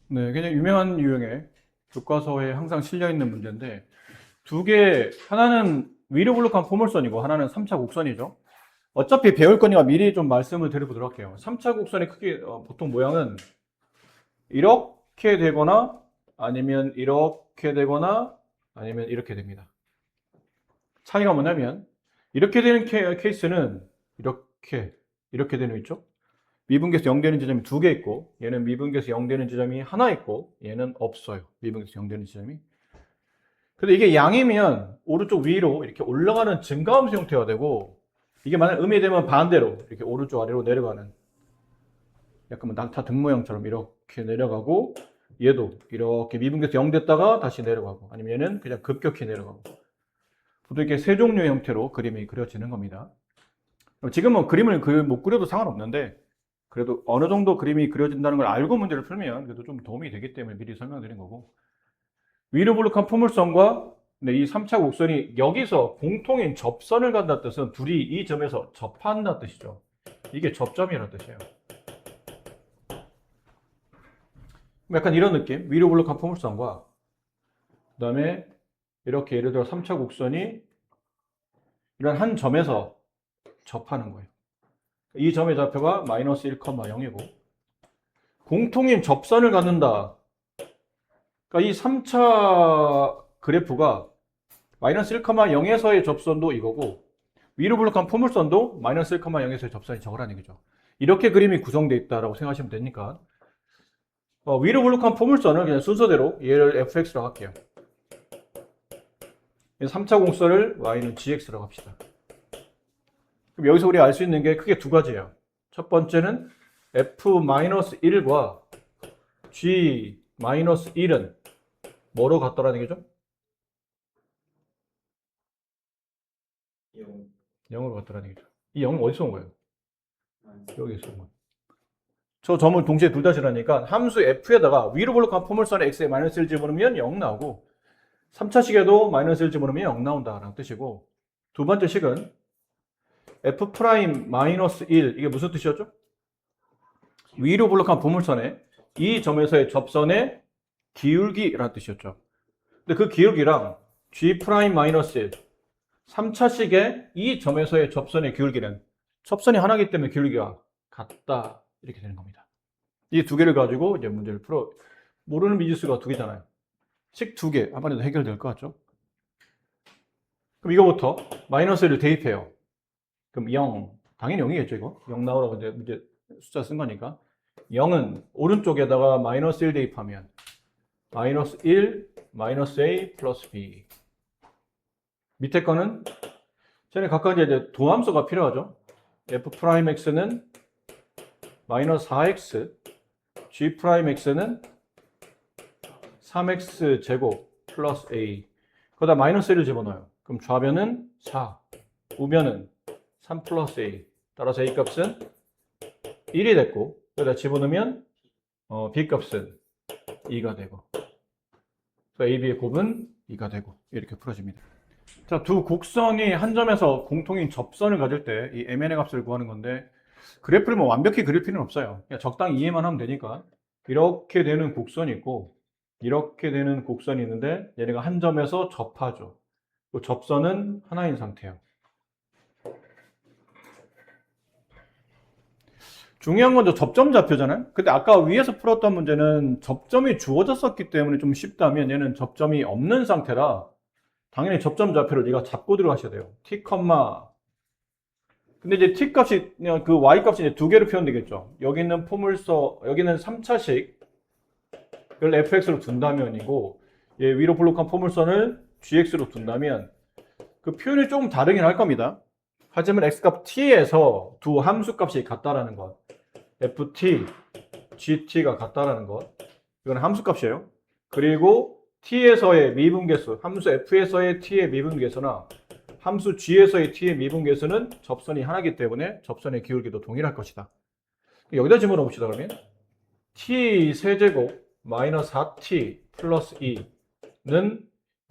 네, 굉장히 유명한 유형의 교과서에 항상 실려 있는 문제인데 두 개, 하나는 위로 블록한 포물선이고 하나는 3차 곡선이죠. 어차피 배울 거니까 미리 좀 말씀을 드려보도록 할게요. 3차 곡선의 크기, 보통 모양은 이렇게 되거나 아니면 이렇게 되거나 아니면 이렇게 됩니다. 차이가 뭐냐면 이렇게 되는 케이스는 이렇게 되는 있죠. 미분계에서 0 되는 지점이 두 개 있고 얘는 미분계에서 0 되는 지점이 하나 있고 얘는 없어요. 미분계에서 0 되는 지점이. 근데 이게 양이면 오른쪽 위로 이렇게 올라가는 증가함수 형태가 되고 이게 만약 음이 되면 반대로 이렇게 오른쪽 아래로 내려가는 약간 뭐 낙타 등 모양처럼 이렇게 내려가고 얘도 이렇게 미분계에서 0 됐다가 다시 내려가고 아니면 얘는 그냥 급격히 내려가고 보통 이렇게 세 종류의 형태로 그림이 그려지는 겁니다. 지금은 그림을 못 그려도 상관없는데 그래도 어느 정도 그림이 그려진다는 걸 알고 문제를 풀면 그래도 좀 도움이 되기 때문에 미리 설명드린 거고 위로 블록한 포물선과 이 3차 곡선이 여기서 공통인 접선을 간다는 뜻은 둘이 이 점에서 접한다는 뜻이죠. 이게 접점이라는 뜻이에요. 약간 이런 느낌. 위로 블록한 포물선과 그 다음에 이렇게 예를 들어 3차 곡선이 이런 한 점에서 접하는 거예요. 이 점의 좌표가 마이너스 1,0이고 공통인 접선을 갖는다. 그러니까 이 3차 그래프가 마이너스 1,0에서의 접선도 이거고 위로 블록한 포물선도 마이너스 1,0에서의 접선이 저거라는 얘기죠. 이렇게 그림이 구성되어 있다고 생각하시면 되니까 위로 블록한 포물선을 그냥 순서대로 얘를 fx라고 할게요. 3차 공선을 y는 gx라고 합시다. 그럼 여기서 우리가 알 수 있는 게 크게 두 가지예요. 첫 번째는 f-1과 g-1은 뭐로 같다라는 얘기죠? 0으로 같다라는 얘기죠. 이 0은 어디서 온 거예요? 여기서 온 거예요. 저 점을 동시에 둘 다 실으니까 함수 f에다가 위로 블록한 포물선에 x에 마이너스 1 집어넣으면 0 나오고 3차식에도 마이너스 1 집어넣으면 0 나온다라는 뜻이고 두 번째 식은 f 프라임 마이너스 1 이게 무슨 뜻이었죠? 위로 블록한 포물선에 이 점에서의 접선의 기울기라는 뜻이었죠. 근데 그 기울기랑 g 프라임 마이너스 1 3차식의 이 점에서의 접선의 기울기는 접선이 하나이기 때문에 기울기가 같다 이렇게 되는 겁니다. 이 두 개를 가지고 이제 문제를 풀어 모르는 미지수가 두 개잖아요. 식 두 개 한번에도 해결될 것 같죠? 그럼 이거부터 마이너스를 대입해요. 그럼 0 당연히 0이겠죠 이거 0 나오라고 이제 문제 숫자 쓴 거니까 0은 오른쪽에다가 마이너스 1 대입하면 마이너스 1 마이너스 a 플러스 b 밑에 거는 전에 각각 이제 도함수가 필요하죠. f 프라임 x는 마이너스 4x g 프라임 x는 3x 제곱 플러스 a 거기다 마이너스 1을 집어넣어요. 그럼 좌변은 4 우변은 3 플러스 a 따라서 a 값은 1이 됐고 여기다 집어넣으면 b 값은 2가 되고 a, b의 곱은 2가 되고 이렇게 풀어집니다. 자, 두 곡선이 한 점에서 공통인 접선을 가질 때 이 mn의 값을 구하는 건데 그래프를 뭐 완벽히 그릴 필요는 없어요. 그냥 적당히 이해만 하면 되니까 이렇게 되는 곡선이 있고 이렇게 되는 곡선이 있는데 얘네가 한 점에서 접하죠. 그 접선은 하나인 상태예요. 중요한 건 저 접점 좌표잖아요. 근데 아까 위에서 풀었던 문제는 접점이 주어졌었기 때문에 좀 쉽다면 얘는 접점이 없는 상태라 당연히 접점 좌표를 네가 잡고 들어가셔야 돼요. t, 근데 이제 t 값이 그냥 그 y 값이 이제 두 개로 표현되겠죠. 여기는 포물선, 여기는 3차식 을 fx로 둔다면이고 얘 위로 블록한 포물선을 gx로 둔다면 그 표현이 조금 다르긴 할 겁니다. 하지만 x값 t에서 두 함수 값이 같다라는 것, ft, gt가 같다라는 것, 이건 함수 값이에요. 그리고 t에서의 미분계수, 함수 f에서의 t의 미분계수나 함수 g에서의 t의 미분계수는 접선이 하나이기 때문에 접선의 기울기도 동일할 것이다. 여기다 집어넣어 봅시다. 그러면 t 세제곱 마이너스 4t 플러스 2는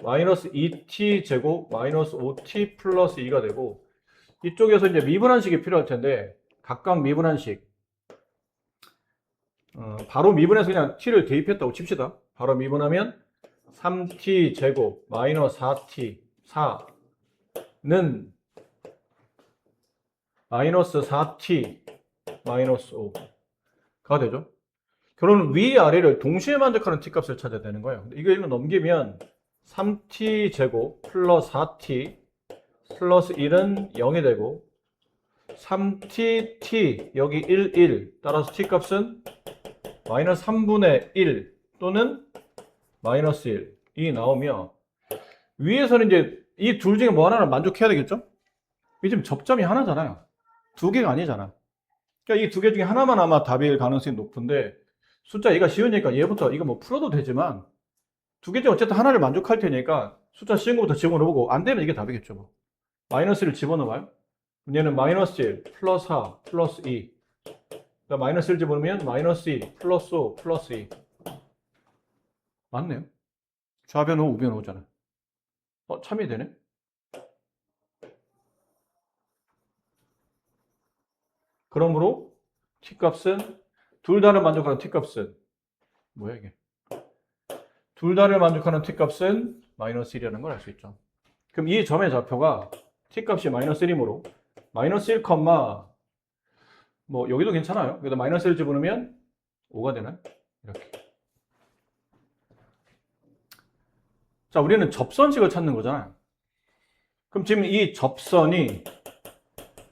마이너스 2t 제곱 마이너스 5t 플러스 2가 되고 이쪽에서 이제 미분한식이 필요할 텐데 각각 미분한식 바로 미분해서 그냥 t를 대입했다고 칩시다. 바로 미분하면 3t 제곱 마이너스 4t 4는 마이너스 4t 마이너스 5가 되죠. 결론은 위아래를 동시에 만족하는 t값을 찾아야 되는 거예요. 이거 넘기면 3t 제곱 플러스 4t 플러스 1은 0이 되고 3t, t 여기 1, 1 따라서 t값은 마이너스 3분의 1 또는 마이너스 1이 나오며 위에서는 이제 이 둘 중에 뭐 하나를 만족해야 되겠죠? 이 지금 접점이 하나잖아요. 두 개가 아니잖아. 그러니까 이 두 개 중에 하나만 아마 답일 가능성이 높은데 숫자 얘가 쉬우니까 얘부터 이거 뭐 풀어도 되지만 두 개 중에 어쨌든 하나를 만족할 테니까 숫자 쉬운 것부터 집어넣어보고 안 되면 이게 답이겠죠. 뭐. 마이너스를 집어넣어봐요. 얘는 마이너스 1 플러스 4 플러스 2 그러니까 마이너스 1 집어넣으면 마이너스 2 플러스 5 플러스 2 맞네요. 좌변 5 우변 5잖아. 참이 되네. 그러므로 t값은 둘 다를 만족하는 t값은 뭐야 이게? 둘 다를 만족하는 t값은 마이너스 1이라는 걸 알 수 있죠. 그럼 이 점의 좌표가 t값이 마이너스 1이므로 마이너스 1, 뭐 여기도 괜찮아요. 여기다 마이너스 1 집어넣으면 5가 되나요? 이렇게. 자, 우리는 접선식을 찾는 거잖아요. 그럼 지금 이 접선이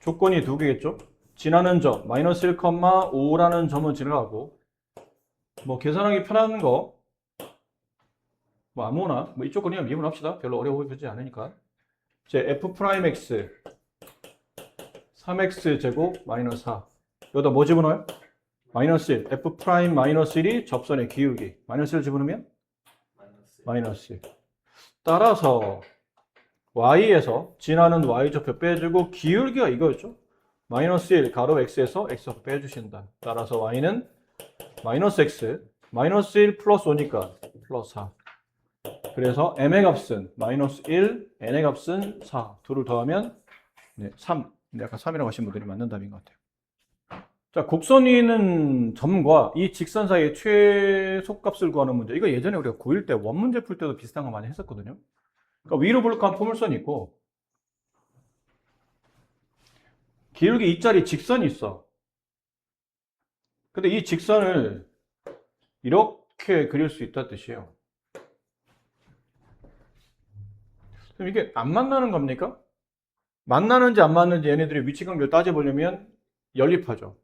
조건이 두 개겠죠? 지나는 점, 마이너스 1, 5라는 점은 지나가고 뭐 계산하기 편한 거 뭐 아무거나 뭐 이쪽 거니까 미분합시다. 별로 어려워 보이지 않으니까. 이제 f'x 3x 제곱 마이너스 4 여기다 뭐 집어넣어요? 마이너스 1 f' 마이너스 1이 접선의 기울기 마이너스 1 집어넣으면 마이너스 1 따라서 y에서 지나는 y좌표 빼주고 기울기가 이거였죠? 마이너스 1 가로 x에서 x좌표 빼주신다. 따라서 y는 마이너스 x 마이너스 1 플러스 5니까 플러스 4 그래서 m의 값은 마이너스 1 n의 값은 4 둘을 더하면 3 근데 아까 3이라고 하신 분들이 맞는 답인 것 같아요. 자, 곡선 위에 있는 점과 이 직선 사이의 최소값을 구하는 문제. 이거 예전에 우리가 고1 때 원문제 풀 때도 비슷한 거 많이 했었거든요. 그러니까 위로 볼록한 포물선이 있고 기울기 2짜리 직선이 있어. 근데 이 직선을 이렇게 그릴 수 있다는 뜻이에요. 그럼 이게 안 만나는 겁니까? 만나는지 안 맞는지 얘네들이 위치 관계를 따져보려면 연립하죠.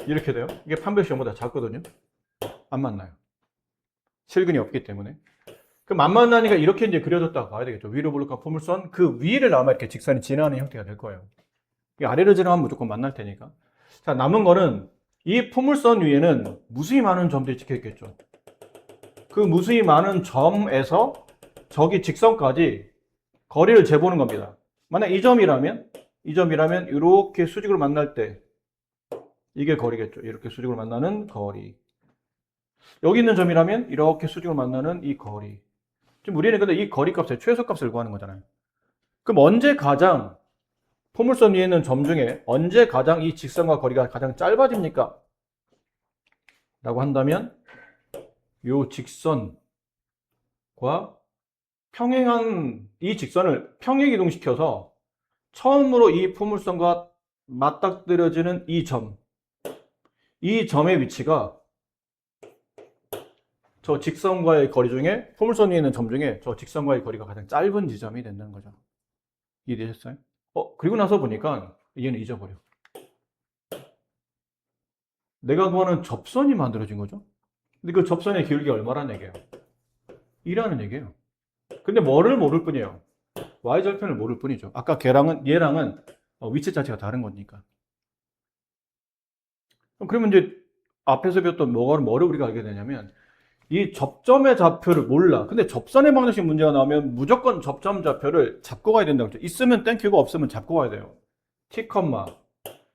이렇게 돼요. 이게 판별 시험보다 작거든요. 안 만나요. 실근이 없기 때문에. 그럼 안 만나니까 이렇게 이제 그려졌다고 봐야 되겠죠. 위로 볼록한 포물선 그 위를 아마 이렇게 직선이 지나가는 형태가 될 거예요. 이 아래로 지나가면 무조건 만날 테니까. 자, 남은 거는 이 포물선 위에는 무수히 많은 점들이 찍혀 있겠죠. 그 무수히 많은 점에서 저기 직선까지 거리를 재보는 겁니다. 만약 이 점이라면 이렇게 수직으로 만날 때 이게 거리겠죠. 이렇게 수직으로 만나는 거리. 여기 있는 점이라면 이렇게 수직으로 만나는 이 거리. 지금 우리는 근데 이 거리 값의 최소값을 구하는 거잖아요. 그럼 언제 가장 포물선 위에 있는 점 중에 언제 가장 이 직선과 거리가 가장 짧아집니까? 라고 한다면 이 직선과 평행한 이 직선을 평행 이동시켜서 처음으로 이 포물선과 맞닥뜨려지는 이 점의 위치가 저 직선과의 거리 중에 포물선 위에 있는 점 중에 저 직선과의 거리가 가장 짧은 지점이 된다는 거죠. 이해되셨어요? 그리고 나서 보니까 얘는 잊어버려. 내가 구하는 접선이 만들어진 거죠. 근데 그 접선의 기울기가 얼마라는 얘기예요? 2라는 얘기예요. 근데 뭐를 모를 뿐이에요. y절편을 모를 뿐이죠. 아까 얘랑은 위치 자체가 다른 거니까. 그러면 이제 앞에서 배웠던 뭐를 우리가 알게 되냐면 이 접점의 좌표를 몰라. 근데 접선의 방정식 문제가 나오면 무조건 접점 좌표를 잡고 가야 된다고 했죠. 있으면 땡큐고 없으면 잡고 가야 돼요. t,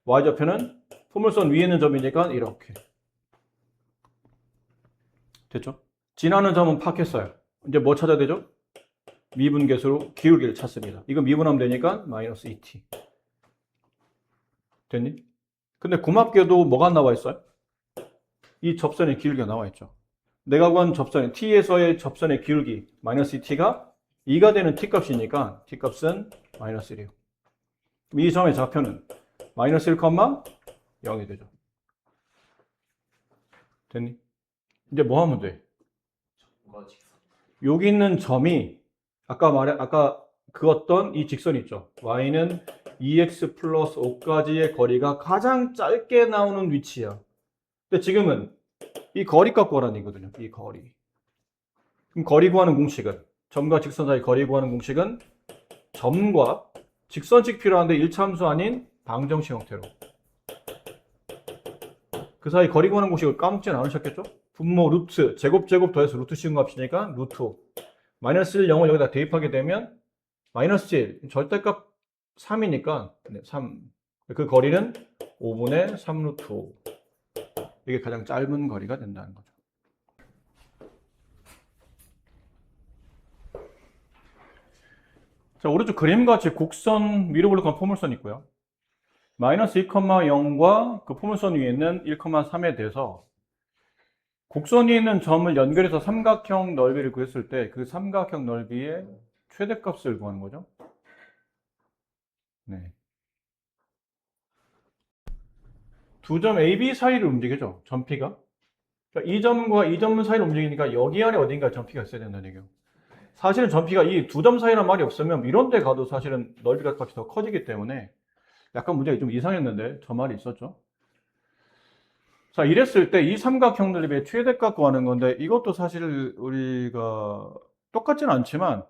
y좌표는 포물선 위에 있는 점이니까 이렇게. 됐죠? 지나는 점은 파악했어요. 이제 뭐 찾아야 되죠? 미분계수로 기울기를 찾습니다. 이거 미분하면 되니까 마이너스 2t. 됐니? 근데 고맙게도 뭐가 나와 있어요? 이 접선의 기울기가 나와 있죠. 내가 구한 접선의 t에서의 접선의 기울기 마이너스 t가 2가 되는 t값이니까 t값은 마이너스 1이에요. 이 점의 좌표는 마이너스 1, 0이 되죠. 됐니? 이제 뭐 하면 돼? 여기 있는 점이 아까 그었던 이 직선이 있죠. y는 2x 플러스 5까지의 거리가 가장 짧게 나오는 위치야. 근데 지금은 이 거리 값 구하라는 얘기거든요. 이 거리. 그럼 거리 구하는 공식은 점과 직선 사이 거리 구하는 공식은 점과 직선씩 필요한데 1차함수 아닌 방정식 형태로. 그 사이 거리 구하는 공식을 까먹지는 않으셨겠죠? 분모 루트 제곱 더해서 루트 씌운 값이니까 루트 마이너스 1, 0을 여기다 대입하게 되면 마이너스 1 절대값 3이니까 3. 그 거리는 5분의 3 루트 5. 이게 가장 짧은 거리가 된다는 거죠. 자, 오른쪽 그림과 같이 곡선 위로 블록한 포물선이 있고요. 마이너스 2,0과 그 포물선 위에 있는 1,3에 대해서 곡선 위에 있는 점을 연결해서 삼각형 넓이를 구했을 때 그 삼각형 넓이의 최대값을 구하는 거죠. 네. 두 점 A, B 사이를 움직이죠. 점 P가. 그러니까 이 점과 이 점 사이를 움직이니까 여기 안에 어딘가 점 P가 있어야 된다는 얘기예요. 사실은 점 P가 이 두 점 사이란 말이 없으면 이런 데 가도 사실은 넓이 값이 더 커지기 때문에 약간 문제가 좀 이상했는데 저 말이 있었죠. 자, 이랬을 때 이 삼각형 넓이의 최대값 구하는 건데 이것도 사실 우리가 똑같지는 않지만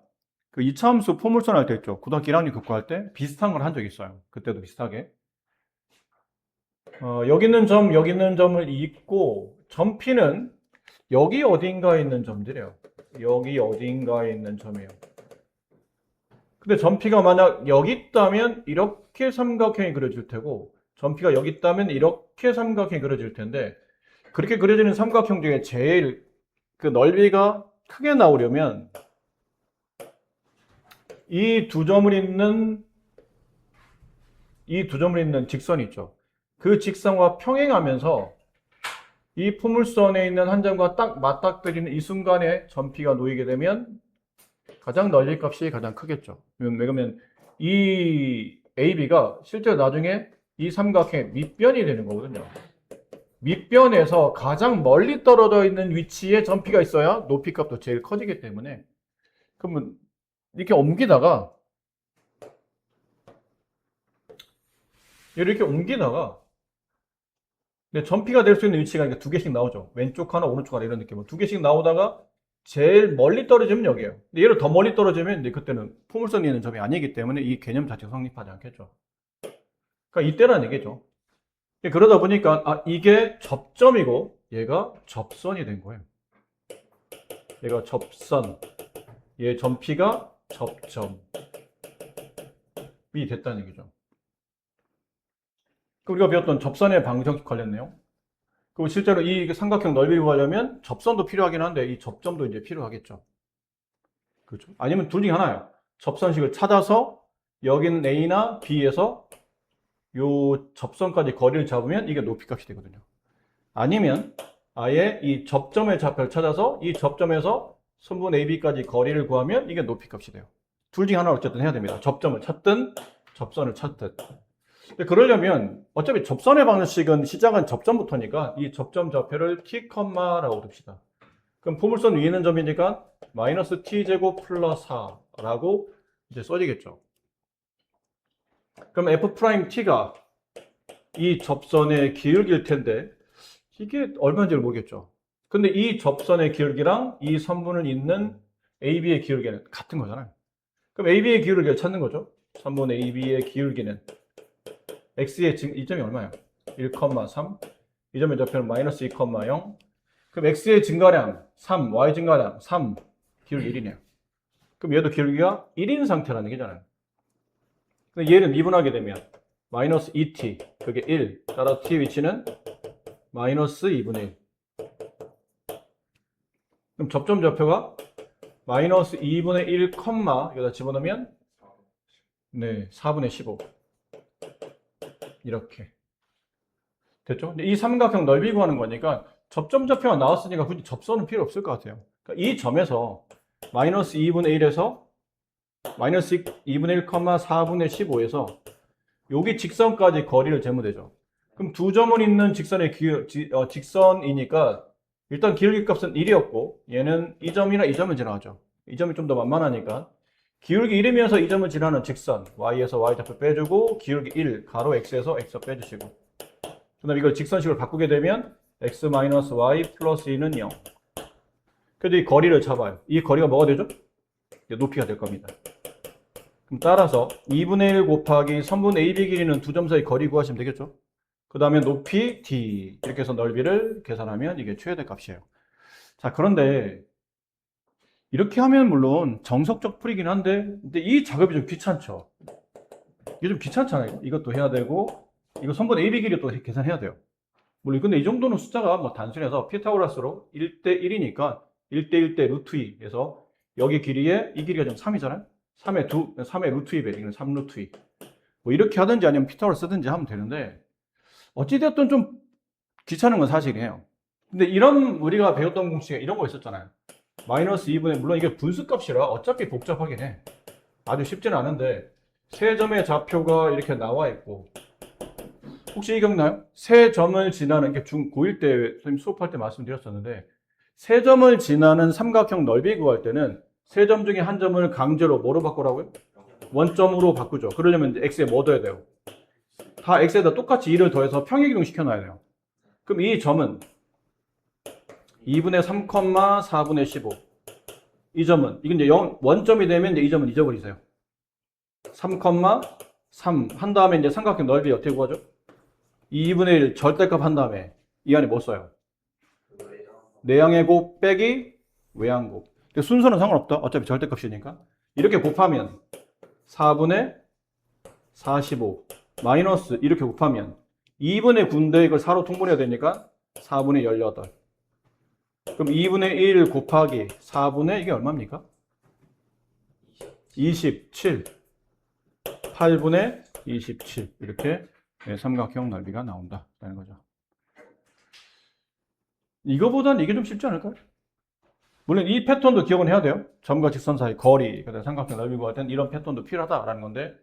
그 이차함수 포물선 할 때 있죠. 고등학교 1학년 국어할 때 비슷한 걸 한 적이 있어요. 그때도 비슷하게. 여기 있는 점, 여기 있는 점을 잇고 점 P는 여기 어딘가에 있는 점들이에요. 여기 어딘가에 있는 점이에요. 근데 점 P가 만약 여기 있다면 이렇게 삼각형이 그려질 테고 점 P가 여기 있다면 이렇게 삼각형이 그려질 텐데 그렇게 그려지는 삼각형 중에 제일 그 넓이가 크게 나오려면 이 두 점을 잇는 직선이 있죠. 그 직선과 평행하면서 이 포물선에 있는 한 점과 딱 맞닥뜨리는 이 순간에 점 P가 놓이게 되면 가장 넓이 값이 가장 크겠죠. 왜냐면 이 AB가 실제로 나중에 이 삼각형의 밑변이 되는 거거든요. 밑변에서 가장 멀리 떨어져 있는 위치에 점 P가 있어야 높이 값도 제일 커지기 때문에 그러면 이렇게 옮기다가 근데 점 P가 될 수 있는 위치가 두 개씩 나오죠. 왼쪽 하나, 오른쪽 하나 이런 느낌으로 두 개씩 나오다가 제일 멀리 떨어지면 여기에요. 근데 얘를 더 멀리 떨어지면 이제 그때는 포물선이 있는 점이 아니기 때문에 이 개념 자체가 성립하지 않겠죠. 그러니까 이때란 얘기죠. 그러다 보니까 이게 접점이고 얘가 접선이 된 거예요. 얘가 접선, 얘 점 P가 접점이 됐다는 얘기죠. 우리가 배웠던 접선의 방정식 관련 내용. 그리고 실제로 이 삼각형 넓이를 구하려면 접선도 필요하긴 한데 이 접점도 이제 필요하겠죠. 그렇죠? 아니면 둘 중에 하나예요. 접선식을 찾아서 여기는 A나 B에서 요 접선까지 거리를 잡으면 이게 높이값이 되거든요. 아니면 아예 이 접점의 좌표를 찾아서 이 접점에서 선분 AB까지 거리를 구하면 이게 높이값이 돼요. 둘 중에 하나를 어쨌든 해야 됩니다. 접점을 찾든 접선을 찾든. 근데 그러려면 어차피 접선의 방정식은 시작은 접점부터니까 이 접점 좌표를 t, 라고 둡시다. 그럼 포물선 위에 있는 점이니까 마이너스 t제곱 플러스 4라고 이제 써지겠죠. 그럼 f't가 이 접선의 기울기일 텐데 이게 얼마인지를 모르겠죠. 근데 이 접선의 기울기랑 이 선분을 잇는 AB의 기울기는 같은 거잖아요. 그럼 AB의 기울기를 찾는 거죠. 선분 AB의 기울기는 X의 이 점이 얼마예요? 1,3. 이 점의 좌표는 마이너스 2,0. 그럼 X의 증가량 3, Y 증가량 3, 기울기 1이네요. 그럼 얘도 기울기가 1인 상태라는 얘기잖아요. 근데 얘를 미분하게 되면 마이너스 2t, 그게 1. 따라서 t의 위치는 마이너스 2분의 1. 그럼 접점 좌표가 마이너스 2분의 1, 여기다 집어넣으면 네, 4분의 15. 이렇게. 됐죠? 근데 이 삼각형 넓이 구하는 거니까 접점 좌표가 나왔으니까 굳이 접선은 필요 없을 것 같아요. 그러니까 이 점에서 마이너스 2분의 1에서 마이너스 2분의 1, 4분의 15에서 여기 직선까지 거리를 재면 되죠. 그럼 두 점은 있는 직선의 직선이니까 일단 기울기 값은 1이었고 얘는 이 점이나 이 점을 지나가죠. 이 점이 좀 더 만만하니까 기울기 1이면서 이 점을 지나는 직선 y에서 y좌표 빼주고 기울기 1 가로 x에서 x 빼주시고 그 다음 이걸 직선식으로 바꾸게 되면 x-y 플러스 2는 0. 그래도 이 거리를 잡아요. 이 거리가 뭐가 되죠? 높이가 될 겁니다. 그럼 따라서 2분의 1 곱하기 선분 AB 길이는 두 점 사이 거리 구하시면 되겠죠? 그 다음에 높이 d 이렇게 해서 넓이를 계산하면 이게 최대 값이에요. 자, 그런데 이렇게 하면 물론 정석적 풀이긴 한데 근데 이 작업이 좀 귀찮죠? 이게 좀 귀찮잖아요. 이것도 해야 되고 이거 선분 AB 길이 또 계산해야 돼요. 물론 근데 이 정도는 숫자가 뭐 단순해서 피타고라스로 1대 1이니까 1대 1대 루트 2에서 여기 길이에 이 길이가 지금 3이잖아요. 3의 루트 2배 이건 3 루트 2. 뭐 이렇게 하든지 아니면 피타고라스 쓰든지 하면 되는데 어찌되었든 좀 귀찮은 건 사실이에요. 근데 이런 우리가 배웠던 공식에 이런 거 있었잖아요. 마이너스 2분의 물론 이게 분수값이라 어차피 복잡하긴 해. 아주 쉽지는 않은데 세 점의 좌표가 이렇게 나와 있고 혹시 기억나요? 세 점을 지나는 게 중2일 때 선생님 수업할 때 말씀드렸었는데 세 점을 지나는 삼각형 넓이 구할 때는 세 점 중에 한 점을 강제로 뭐로 바꾸라고요? 원점으로 바꾸죠. 그러려면 이제 x에 뭐 더해야 돼요? 다 x에다 똑같이 2를 더해서 평행이동 시켜놔야 돼요. 그럼 이 점은 2분의 3, 4분의 15. 이 점은 이게 이제 원점이 되면 이제 이 점은 잊어버리세요. 3, 3 한 다음에 이제 삼각형 넓이 어떻게 구하죠? 2분의 1 절대값 한 다음에 이 안에 뭐 써요? 내양의 곱 빼기 외양곱. 순서는 상관없다. 어차피 절대값이니까. 이렇게 곱하면 4분의 45 마이너스 이렇게 곱하면 2분의 9인데 이걸 4로 통분해야 되니까 4분의 18. 그럼 2분의 1 곱하기 4분의 이게 얼마입니까? 27. 8분의 27. 이렇게 삼각형 넓이가 나온다라는 거죠. 이거보다는 이게 좀 쉽지 않을까요? 물론 이 패턴도 기억은 해야 돼요. 점과 직선 사이 거리, 그다음에 삼각형 넓이 구할 때는 이런 패턴도 필요하다라는 건데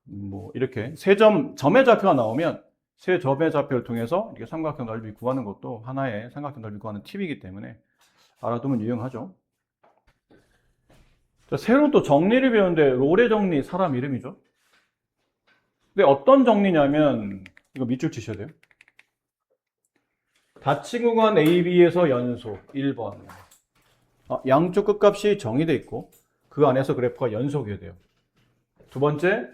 뭐 이렇게 점의 좌표가 나오면 세 점의 좌표를 통해서 이렇게 삼각형 넓이 구하는 것도 하나의 삼각형 넓이 구하는 팁이기 때문에 알아두면 유용하죠. 자, 새로 또 정리를 배우는데 롤의 정리 사람 이름이죠. 근데 어떤 정리냐면 이거 밑줄 치셔야 돼요. 닫힌 구간 AB에서 연속 1번. 양쪽 끝값이 정의되어 있고 그 안에서 그래프가 연속이 돼요. 두 번째,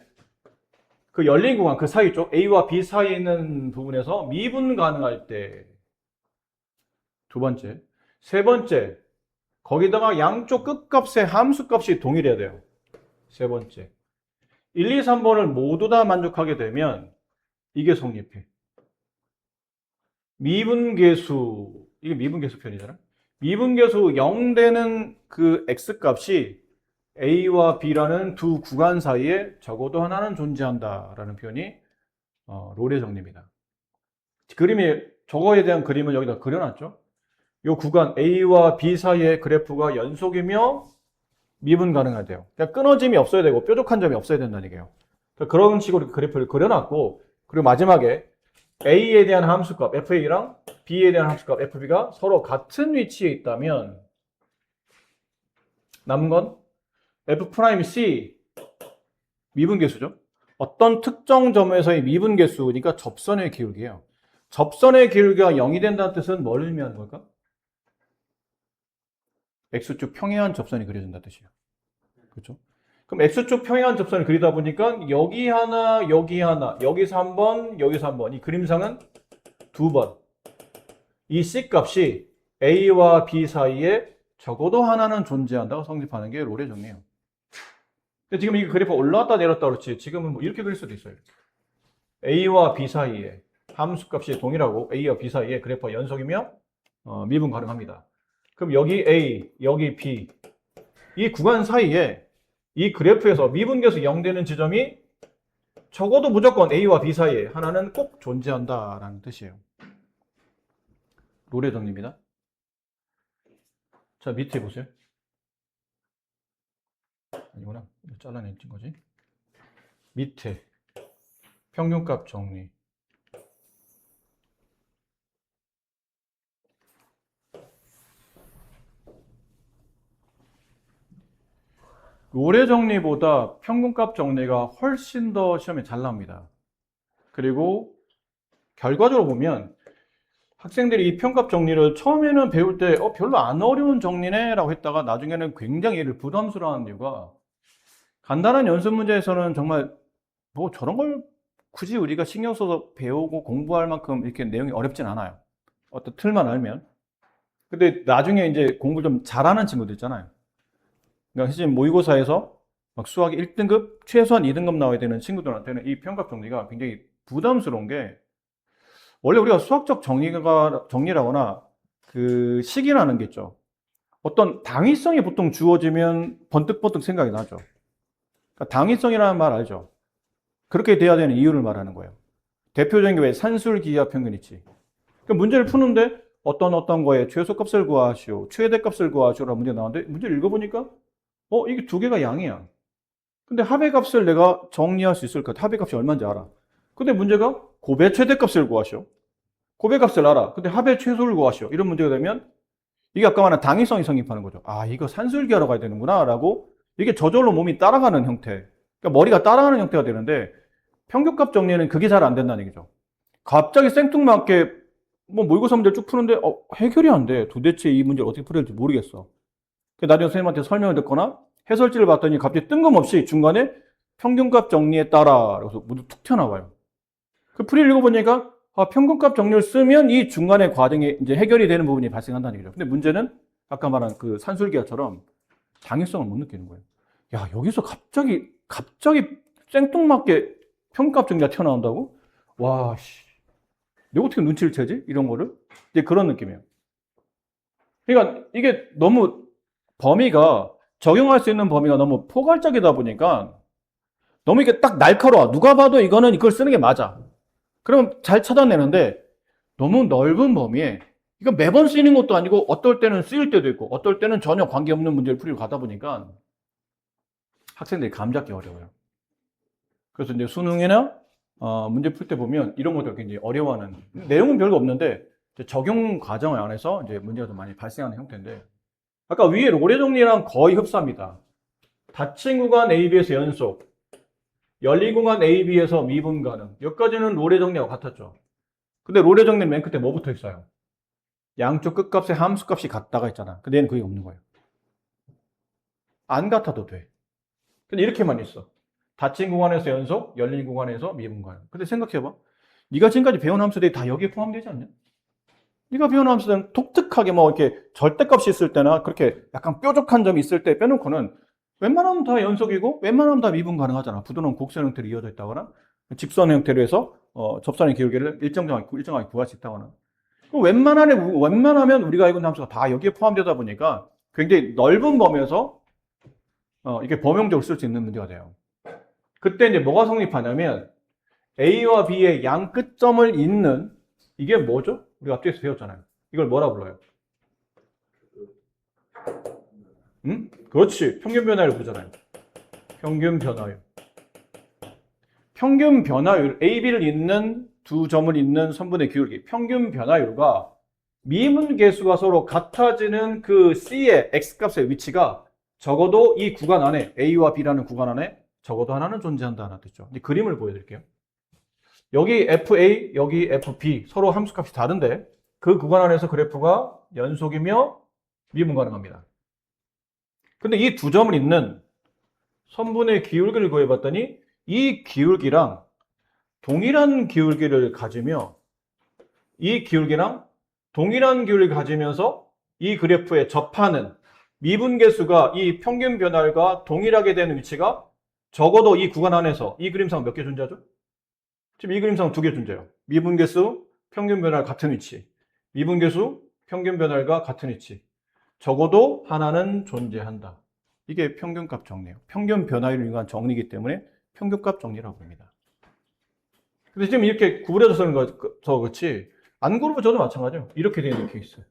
그 열린 구간 그 사이 쪽 A와 B 사이에 있는 부분에서 미분 가능할 때. 두 번째. 세 번째, 거기다가 양쪽 끝값의 함수값이 동일해야 돼요. 세 번째. 1, 2, 3번을 모두 다 만족하게 되면 이게 성립해. 미분계수, 이게 미분계수 편이잖아. 미분계수 0 되는 그 x값이 a와 b라는 두 구간 사이에 적어도 하나는 존재한다라는 표현이 롤의 정리입니다. 그림이 저거에 대한 그림을 여기다 그려놨죠. 이 구간 a와 b 사이의 그래프가 연속이며 미분 가능하대요. 그러니까 끊어짐이 없어야 되고 뾰족한 점이 없어야 된다는 얘기예요. 그러니까 그런 식으로 그래프를 그려놨고 그리고 마지막에 a에 대한 함수값 fa랑 b에 대한 함수값 fb가 서로 같은 위치에 있다면 남은 건 f'c 미분계수죠. 어떤 특정 점에서의 미분계수니까 접선의 기울기예요. 접선의 기울기가 0이 된다는 뜻은 뭘 의미하는 걸까? x축 평행한 접선이 그려진다는 뜻이에요. 그렇죠? 그럼 x축 평행한 접선을 그리다 보니까 여기 하나, 여기 하나, 여기서 한 번, 여기서 한 번. 이 그림상은 두 번. 이 c 값이 a와 b 사이에 적어도 하나는 존재한다고 성립하는 게 롤의 정리예요. 근데 지금 이 그래프 올라왔다 내렸다 그렇지. 지금은 뭐 이렇게 그릴 수도 있어요. a와 b 사이에 함수값이 동일하고 a와 b 사이에 그래프가 연속이며 미분 가능합니다. 그럼 여기 a, 여기 b 이 구간 사이에 이 그래프에서 미분계수 0 되는 지점이 적어도 무조건 A와 B 사이에 하나는 꼭 존재한다라는 뜻이에요. 롤의 정리입니다. 자, 밑에 보세요. 아니구나. 이거 잘라낸 거지. 밑에 평균값 정리. 롤의 정리보다 평균값 정리가 훨씬 더 시험에 잘 나옵니다. 그리고 결과적으로 보면 학생들이 이 평값 정리를 처음에는 배울 때 별로 안 어려운 정리네 라고 했다가 나중에는 굉장히 얘를 부담스러워하는 이유가 간단한 연습 문제에서는 정말 뭐 저런 걸 굳이 우리가 신경 써서 배우고 공부할 만큼 이렇게 내용이 어렵진 않아요. 어떤 틀만 알면. 근데 나중에 이제 공부 좀 잘하는 친구들 있잖아요. 그러니까 사실 모의고사에서 막 수학 1등급, 최소한 2등급 나와야 되는 친구들한테는 이 평값 정리가 굉장히 부담스러운 게 원래 우리가 수학적 정리라거나 그 식이라는 게 있죠. 어떤 당위성이 보통 주어지면 번뜩번뜩 생각이 나죠. 그러니까 당위성이라는 말 알죠? 그렇게 돼야 되는 이유를 말하는 거예요. 대표적인 게 왜 산술기하 평균이지. 그러니까 문제를 푸는데 어떤 거에 최소값을 구하시오, 최대값을 구하시오라는 문제가 나왔는데 문제를 읽어보니까 이게 두 개가 양이야. 근데 합의 값을 내가 정리할 수 있을까? 합의 값이 얼마인지 알아. 근데 문제가 곱의 최대값을 구하시오. 곱의 값을 알아. 근데 합의 최소를 구하시오. 이런 문제가 되면 이게 아까 말한 당위성이 성립하는 거죠. 아, 이거 산술기하러 가야 되는구나 라고 이게 저절로 몸이 따라가는 형태. 그러니까 머리가 따라가는 형태가 되는데 평균값 정리는 그게 잘 안 된다는 얘기죠. 갑자기 생뚱맞게 뭐 모의고사 문제를 쭉 푸는데 해결이 안 돼. 도대체 이 문제를 어떻게 풀어야 될지 모르겠어. 나중에 선생님한테 설명을 듣거나 해설지를 봤더니 갑자기 뜬금없이 중간에 평균값 정리에 따라 그래서 모두 툭 튀어나와요. 그 풀이를 읽어보니까 평균값 정리를 쓰면 이 중간에 과정에 이제 해결이 되는 부분이 발생한다는 얘기죠. 근데 문제는 아까 말한 그 산술기하처럼 당위성을 못 느끼는 거예요. 야, 여기서 갑자기 생뚱맞게 평균값 정리가 튀어나온다고? 와, 씨. 내가 어떻게 눈치를 채지? 이런 거를? 이제 그런 느낌이에요. 그러니까 이게 너무 범위가 적용할 수 있는 범위가 너무 포괄적이다 보니까 너무 이게 딱 날카로워. 누가 봐도 이거는 이걸 쓰는 게 맞아. 그럼 잘 찾아내는데 너무 넓은 범위에 이거 매번 쓰이는 것도 아니고 어떨 때는 쓰일 때도 있고 어떨 때는 전혀 관계없는 문제를 풀이로 가다 보니까 학생들이 감 잡기 어려워요. 그래서 이제 수능이나 문제 풀 때 보면 이런 것들 굉장히 어려워하는 내용은 별거 없는데 적용 과정 안에서 이제 문제가 좀 많이 발생하는 형태인데 아까 위에 로레 정리랑 거의 흡사합니다. 닫힌 구간 AB에서 연속, 열린 구간 AB에서 미분 가능. 여기까지는 로레 정리하고 같았죠. 근데 로레 정리는 맨 끝에 뭐 붙어 있어요? 양쪽 끝값의 함수값이 같다가 있잖아. 근데 얘는 그게 없는 거예요. 안 같아도 돼. 근데 이렇게만 있어. 닫힌 구간에서 연속, 열린 구간에서 미분 가능. 근데 생각해봐. 네가 지금까지 배운 함수들이 다 여기에 포함되지 않냐? 네가 배운 함수들은 독특하게 뭐 이렇게 절대값이 있을 때나 그렇게 약간 뾰족한 점이 있을 때 빼놓고는 웬만하면 다 연속이고 웬만하면 다 미분 가능하잖아. 부드러운 곡선 형태로 이어져 있다거나 직선 형태로 해서 접선의 기울기를 일정하게 구할 수 있다거나 웬만하면 우리가 알고 있는 함수가 다 여기에 포함되다 보니까 굉장히 넓은 범위에서 이게 범용적으로 쓸 수 있는 문제가 돼요. 그때 이제 뭐가 성립하냐면 A와 B의 양 끝점을 잇는 이게 뭐죠? 우리가 앞뒤에서 배웠잖아요. 이걸 뭐라 불러요? 응? 그렇지. 평균 변화율 부르잖아요. 평균 변화율. 평균 변화율, A, B를 잇는 두 점을 잇는 선분의 기울기. 평균 변화율과 미분 계수가 서로 같아지는 그 C의 X값의 위치가 적어도 이 구간 안에, A와 B라는 구간 안에 적어도 하나는 존재한다는 뜻이죠. 이제 그림을 보여드릴게요. 여기 FA, 여기 FB 서로 함수값이 다른데 그 구간 안에서 그래프가 연속이며 미분 가능합니다. 근데 이 두 점을 잇는 선분의 기울기를 구해봤더니 이 기울기랑 동일한 기울기를 가지며 이 기울기랑 동일한 기울기를 가지면서 이 그래프에 접하는 미분계수가 이 평균 변화율과 동일하게 되는 위치가 적어도 이 구간 안에서 이 그림상 몇 개 존재하죠? 지금 이 그림상 두 개 존재해요. 미분계수, 평균 변화율 같은 위치. 미분계수, 평균 변화율과 같은 위치. 적어도 하나는 존재한다. 이게 평균값 정리예요. 평균 변화율을 위한 정리이기 때문에 평균값 정리라고 합니다. 근데 지금 이렇게 구부려져서 그렇지 안 구부러져도 마찬가지예요. 이렇게 되어 있는 케이스.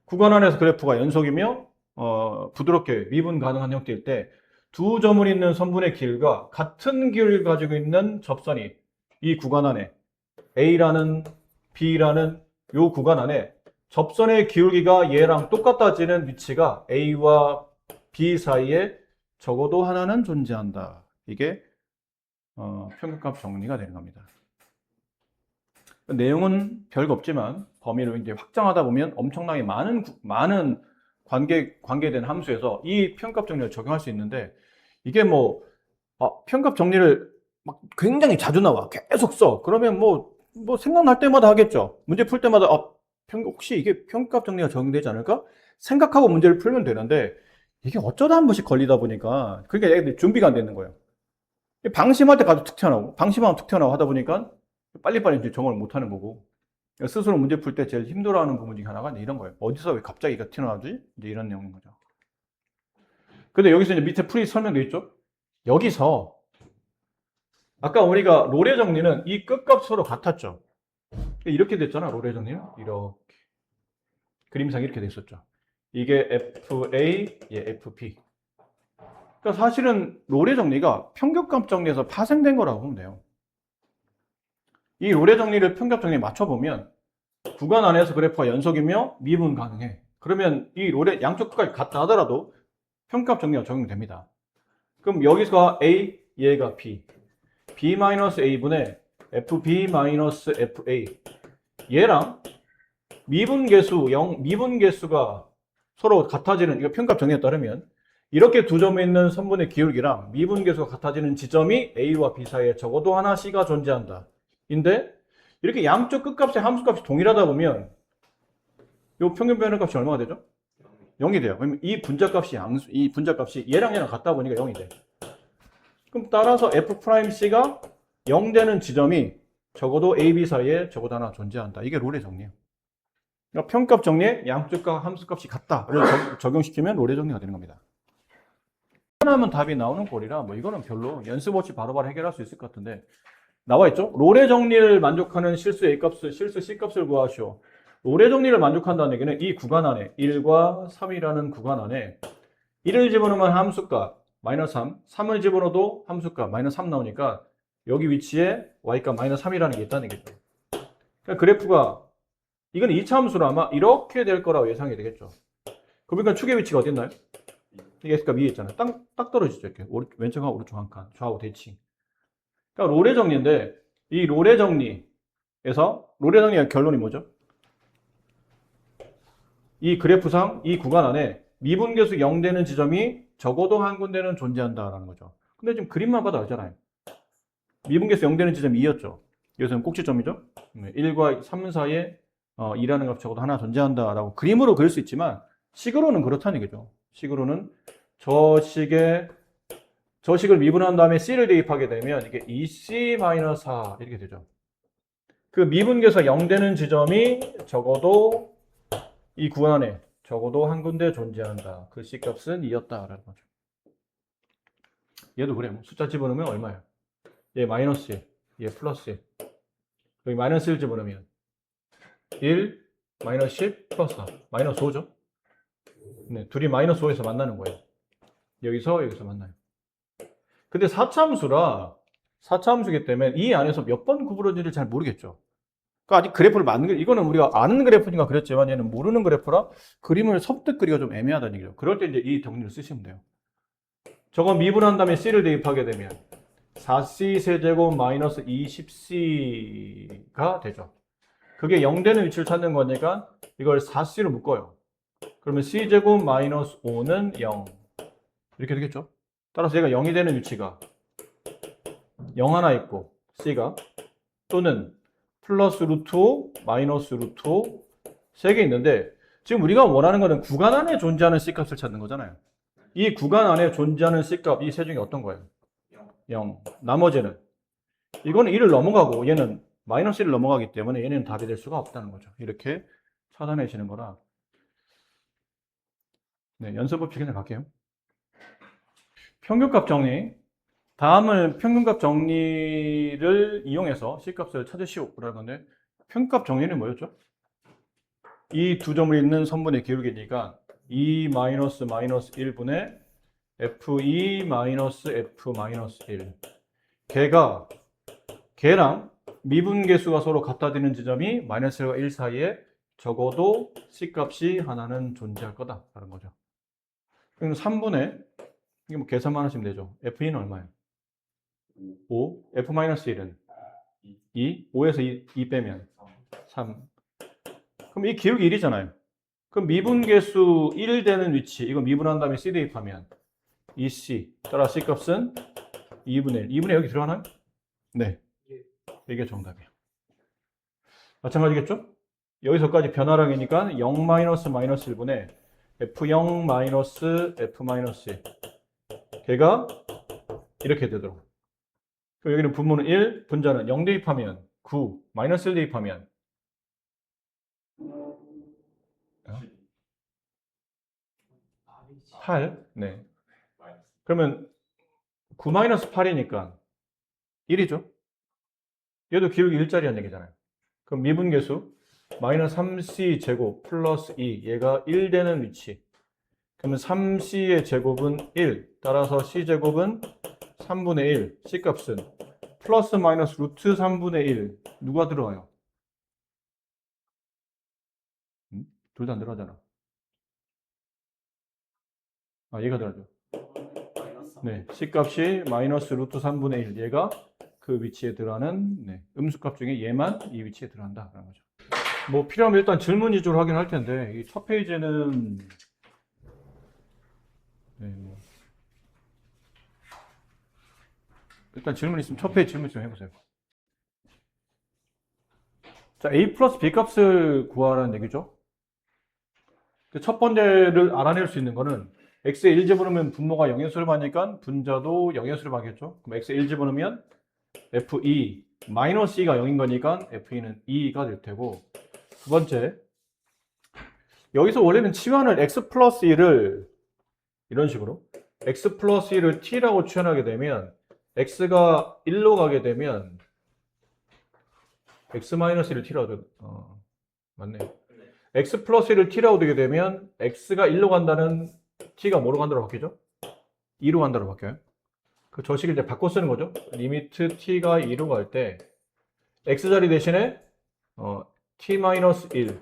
구간 안에서 그래프가 연속이며 부드럽게 미분 가능한 형태일 때 두 점을 잇는 선분의 길과 같은 길을 가지고 있는 접선이 이 구간 안에 A라는 B라는 요 구간 안에 접선의 기울기가 얘랑 똑같아지는 위치가 A와 B 사이에 적어도 하나는 존재한다. 이게 평균값 정리가 되는 겁니다. 내용은 별거 없지만 범위를 이제 확장하다 보면 엄청나게 많은 관계된 함수에서 이 평값 정리를 적용할 수 있는데 이게 뭐 평값 정리를 막 굉장히 자주 나와 계속 써. 그러면 뭐 생각날 때마다 하겠죠. 문제 풀 때마다 혹시 이게 평값 정리가 적용되지 않을까 생각하고 문제를 풀면 되는데 이게 어쩌다 한 번씩 걸리다 보니까 그러니까 애들이 준비가 안 되는 거예요. 방심할 때 가도 툭 튀어나오고 방심하면 툭 튀어나오고 하다 보니까 빨리빨리 이제 정을 못 하는 거고 스스로 문제 풀 때 제일 힘들어하는 부분 중에 하나가 이제 이런 거예요. 어디서 왜 갑자기 이가 튀어나오지? 이제 이런 내용인 거죠. 근데 여기서 이제 밑에 풀이 설명되어 있죠? 여기서 아까 우리가 롤의 정리는 이 끝값 서로 같았죠. 이렇게 됐잖아. 롤의 정리는 이렇게 그림상 이렇게 됐었죠. 이게 FA, FP. 그러니까 사실은 롤의 정리가 평균값 정리에서 파생된 거라고 보면 돼요. 이 롤의 정리를 평균값 정리에 맞춰보면 구간 안에서 그래프가 연속이며 미분 가능해. 그러면 이 롤의 양쪽 끝까지 같다 하더라도 평균값 정리가 적용됩니다. 그럼 여기서 A, 얘가 B. B-A분의 FB-FA. 얘랑 미분 계수가 서로 같아지는, 이거 평값 정리에 따르면, 이렇게 두 점에 있는 선분의 기울기랑 미분 계수가 같아지는 지점이 A와 B 사이에 적어도 하나 C가 존재한다. 인데, 이렇게 양쪽 끝값의 함수값이 동일하다 보면, 이 평균 변화값이 얼마가 되죠? 0이 돼요. 그러면 이 분자값이 얘랑 같다 보니까 0이 돼. 그럼 따라서 F'C가 0 되는 지점이 적어도 A, B 사이에 적어도 하나 존재한다. 이게 롤의 정리예요. 그러니까 평값 정리에 양쪽과 함수값이 같다를 적용시키면 롤의 정리가 되는 겁니다. 하나면 답이 나오는 꼴이라 뭐 이거는 별로 연습 없이 바로바로 해결할 수 있을 것 같은데 나와 있죠? 롤의 정리를 만족하는 실수 A값을, 실수 C값을 구하시오. 롤의 정리를 만족한다는 얘기는 이 구간 안에 1과 3이라는 구간 안에 1을 집어넣으면 함수값 마이너스 3, 3을 집어넣어도 함수값 마이너스 3 나오니까 여기 위치에 y값 마이너스 3이라는 게 있다는 얘기죠. 그러니까 그래프가 이건 2차 함수로 아마 이렇게 될 거라고 예상이 되겠죠. 그러니까 축의 위치가 어디 있나요? 이게 X값 위에 있잖아요. 딱 떨어지죠. 이렇게 왼쪽하고 오른쪽 한 칸, 좌우 대칭. 그러니까 롤의 정리인데 이 롤의 정리에서 롤의 정리의 결론이 뭐죠? 이 그래프상 이 구간 안에 미분계수 0 되는 지점이 적어도 한 군데는 존재한다라는 거죠. 근데 지금 그림만 봐도 알잖아요. 미분계수 0 되는 지점이 2였죠. 여기서는 꼭지점이죠. 1과 3 사이에 2라는 값 적어도 하나 존재한다라고 그림으로 그릴 수 있지만 식으로는 그렇다는 얘기죠. 식으로는 저식을 미분한 다음에 C를 대입하게 되면 이게 2C-4 이렇게 되죠. 그 미분계수 0 되는 지점이 적어도 이 구간 안에 적어도 한 군데 존재한다. 그 C값은 2였다라는 거죠. 얘도 그래요. 숫자 집어넣으면 얼마예요? 얘 마이너스 1, 얘 플러스 1. 여기 마이너스 1 집어넣으면 1, 마이너스 10, 플러스 4. 마이너스 5죠? 네, 둘이 마이너스 5에서 만나는 거예요. 여기서 만나요. 근데 4차함수라 4차함수기 때문에 이 안에서 몇 번 구부러지는지 잘 모르겠죠. 그러니까 아직 그래프를 이거는 우리가 아는 그래프니까 그랬지만 얘는 모르는 그래프라 그림을 선뜻 그리기가 좀 애매하다는 얘기죠. 그럴 때 이제 이 정리를 쓰시면 돼요. 저거 미분한 다음에 C를 대입하게 되면 4C 세제곱 마이너스 20C가 되죠. 그게 0 되는 위치를 찾는 거니까 이걸 4C로 묶어요. 그러면 C제곱 마이너스 5는 0. 이렇게 되겠죠. 따라서 얘가 0이 되는 위치가 0 하나 있고 C가 또는 플러스 루트 5, 마이너스 루트 5 세 개 있는데 지금 우리가 원하는 거는 구간 안에 존재하는 C값을 찾는 거잖아요. 이 구간 안에 존재하는 C값 이 세 중에 어떤 거예요? 0. 나머지는 이거는 1을 넘어가고 얘는 마이너스 1을 넘어가기 때문에 얘는 답이 될 수가 없다는 거죠. 이렇게 찾아내시는 거라. 네, 연습법 시간에 갈게요. 평균값 정리. 다음은 평균값 정리를 이용해서 C값을 찾으시오라는 건데, 평균값 정리는 뭐였죠? 이 두 점을 있는 선분의 기울기니까 2 마이너스 1분의 F2 마이너스 F 마이너스 1. 걔랑 미분계수가 서로 같아 되는 지점이 마이너스 1과 1 사이에 적어도 C값이 하나는 존재할 거다라는 거죠. 그럼 3분의, 이게 뭐 계산만 하시면 되죠. F2는 얼마예요? 5. F-1은 2. 5에서 2 빼면 3. 그럼 이 기울기 1이잖아요. 그럼 미분계수 1 되는 위치, 이거 미분한 다음에 C 대입하면 2C. 따라 C값은 2분의 1. 2분의 여기 들어가나요? 네. 이게 정답이에요. 마찬가지겠죠? 여기서까지 변화량이니까 0 마이너스 1분의 F0 마이너스 F 마이너스 1. 걔가 이렇게 되도록. 그럼 여기는 분모는 1, 분자는 0 대입하면 9, 마이너스 1 대입하면 8. 네. 그러면 9 마이너스 8이니까 1이죠. 얘도 기울기 1짜리란 얘기잖아요. 그럼 미분계수 마이너스 3c 제곱 플러스 2, 얘가 1 되는 위치. 그러면 3c의 제곱은 1, 따라서 c제곱은 3분의 1, c값은 플러스 마이너스 루트 3분의 1. 누가 들어와요? 둘 다 안 들어가잖아. 아, 얘가 들어가죠. 네, c값이 마이너스 루트 3분의 1. 얘가 그 위치에 들어가는, 네, 음수값 중에 얘만 이 위치에 들어간다라는 거죠. 뭐 필요하면 일단 질문 위주로 하긴 할 텐데, 이 첫 페이지는 네, 뭐 일단 질문 있으면 첫 페이지 질문 좀 해보세요. 자, A 플러스 B 값을 구하라는 얘기죠. 첫 번째를 알아낼 수 있는 거는 x에 1 집어넣으면 분모가 0의 수를 받으니까 분자도 0의 수를 받겠죠. 그럼 x에 1 집어넣으면 f2 마이너스 2가 0인 거니까 f2는 2가 될 테고, 두 번째, 여기서 원래는 치환을 x 플러스 1을 이런 식으로 x 플러스 1을 t라고 치환하게 되면 x가 1로 가게 되면 x 마이너스 1을 t라고 맞네요. x 플러스 1을 t라고 되게 되면 x가 1로 간다는 t가 뭐로 간다로 바뀌죠? 2로 간다로 바뀌어요. 그 저식을 이제 바꿔 쓰는 거죠. 리미트 t가 2로 갈 때 x자리 대신에 t 마이너스 1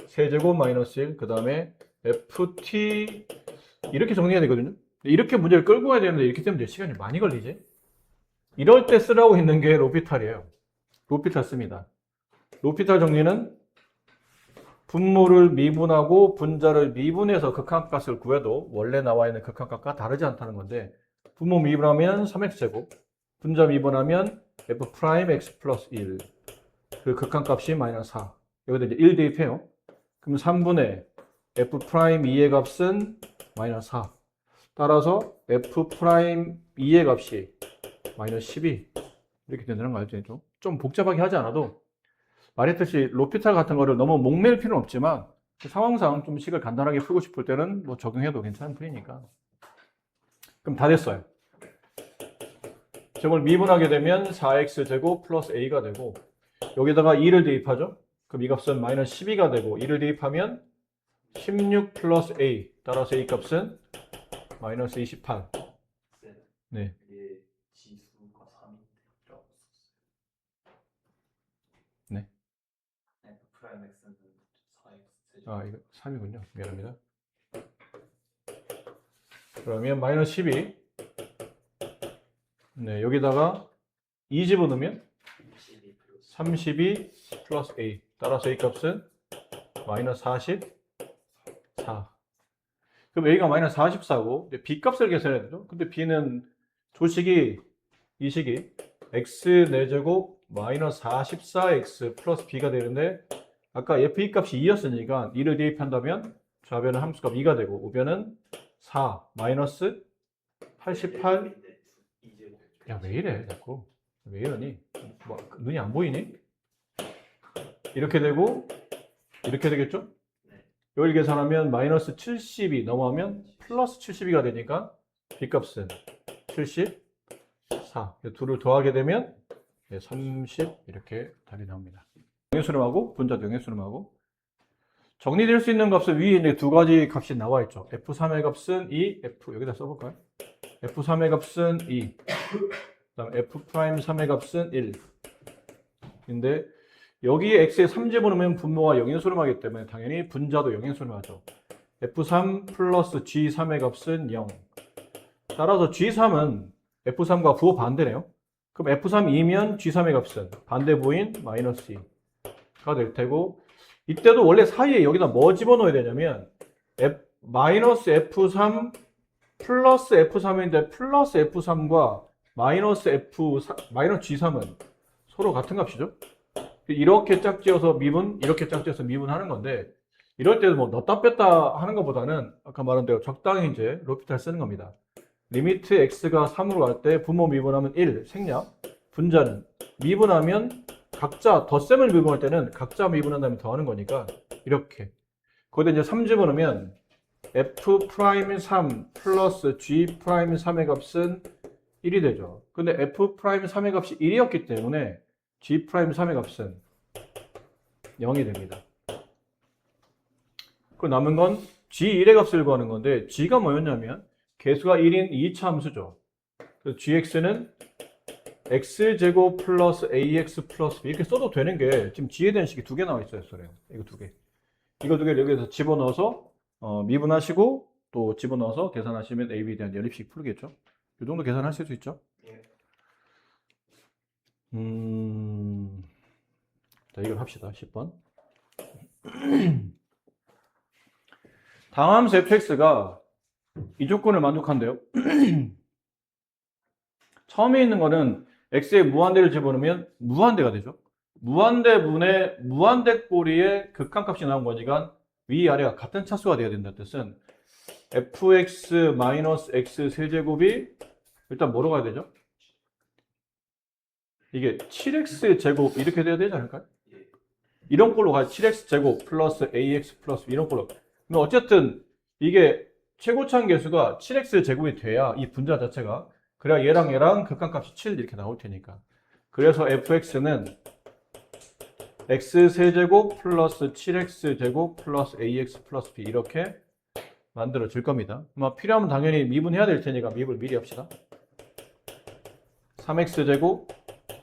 세제곱 마이너스 1 그 다음에 ft 이렇게 정리해야 되거든요. 이렇게 문제를 끌고 가야 되는데 이렇게 되면 시간이 많이 걸리지. 이럴 때 쓰라고 했는 게 로피탈이에요. 로피탈 씁니다. 로피탈 정리는 분모를 미분하고 분자를 미분해서 극한값을 구해도 원래 나와 있는 극한값과 다르지 않다는 건데, 분모 미분하면 3x제곱, 분자 미분하면 f'x 플러스 1, 그 극한값이 마이너스 4. 여기다 이제 1 대입해요. 그럼 3분의 f'2의 값은 마이너스 4. 따라서 f'2의 값이 마이너스 12. 이렇게 된다는 거 알죠? 좀 복잡하게 하지 않아도, 말했듯이 로피탈 같은 거를 너무 목맬 필요는 없지만 그 상황상 좀 식을 간단하게 풀고 싶을 때는 뭐 적용해도 괜찮은 풀이니까. 그럼 다 됐어요. 저걸 미분하게 되면 4x제곱 플러스 a가 되고, 여기다가 2를 대입하죠. 그럼 이 값은 마이너스 12가 되고, 2를 대입하면 16 플러스 a, 따라서 a 값은 마이너스 28. 네. 지수가 3인데 네. 프라임 x는 4x 아, 이거 3이군요. 미안합니다. 그러면 마이너스 12. 네, 여기다가 2 집어넣으면 32 플러스 a. 따라서 a 값은 마이너스 44. 그럼 a가 마이너스 44고, b 값을 계산해야 되죠. 근데 b는 조식이, 이 식이 x 4제곱 마이너스 44x 플러스 b가 되는데, 아까 f2 값이 2였으니까 2를 대입한다면 좌변은 함수값 2가 되고 우변은 4 마이너스 88. 야, 왜 이래 자꾸. 왜 이러니? 뭐, 눈이 안 보이니? 이렇게 되고 이렇게 되겠죠? 여기 계산하면 마이너스 70이 넘어가면 플러스 72가 되니까 b 값은 74. 4. 둘을 더하게 되면 30 이렇게 답이 나옵니다. 영의수렴하고 분자도 영의수렴하고 정리될 수 있는 값은 위에 이제 두 가지 값이 나와 있죠. F3의 값은 2, F 여기다 써볼까요? F3의 값은 2, 그다음 F'3의 값은 1. 근데 여기에 x에 3 집어넣으면 분모가 영인수렴하기 때문에 당연히 분자도 영인수렴하죠. F3 플러스 G3의 값은 0. 따라서 G3은 F3과 부호 반대네요. 그럼 F3 2면 G3의 값은 반대 부호인 마이너스 2가 될 테고, 이때도 원래 사이에 여기다 뭐 집어넣어야 되냐면 마이너스 F3 플러스 F3인데 플러스 F3과 마이너스 G3은 서로 같은 값이죠. 이렇게 짝지어서 미분, 이렇게 짝지어서 미분하는 건데, 이럴 때도 뭐 넣었다 뺐다 하는 것보다는 아까 말한 대로 적당히 이제 로피탈 쓰는 겁니다. 리미트 x가 3으로 갈 때 분모 미분하면 1 생략, 분자는 미분하면 각자 덧셈을 미분할 때는 각자 미분한 다음에 더하는 거니까 이렇게 거기다 이제 3 집어넣으면 F'3 플러스 G'3의 값은 1이 되죠. 근데 F'3의 값이 1이었기 때문에 G'3의 값은 0이 됩니다. 그 남은 건 G1의 값을 구하는 건데, G가 뭐였냐면 개수가 1인 2차 함수죠. 그래서 GX는 X제곱 플러스 AX 플러스 B 이렇게 써도 되는 게 지금 G에 대한 식이 두 개 나와 있어요. 이거 두 개. 이거 두 개를 여기에서 집어넣어서 미분하시고 또 집어넣어서 계산하시면 AB에 대한 연립식 풀겠죠. 이 정도 계산하실 수 있죠. 자, 이걸 합시다. 10번. 다함수 fx가 이 조건을 만족한대요. 처음에 있는 거는 x에 무한대를 집어넣으면 무한대가 되죠. 무한대분의 무한대 꼬리에 극한값이 나온 거니까 위아래가 같은 차수가 돼야 된다는 뜻은 fx-x 세제곱이 일단 뭐로 가야 되죠? 이게 7x 제곱 이렇게 돼야 되지 않을까요? 이런 걸로 가요. 7x 제곱 플러스 ax 플러스 이런 걸로. 그럼 어쨌든 이게 최고차항 계수가 7x 제곱이 돼야 이 분자 자체가, 그래야 얘랑 극한값이 7 이렇게 나올 테니까. 그래서 fx는 x 세제곱 플러스 7x 제곱 플러스 ax 플러스 b 이렇게 만들어질 겁니다. 필요하면 당연히 미분해야 될 테니까 미분을 미리 합시다. 3x 제곱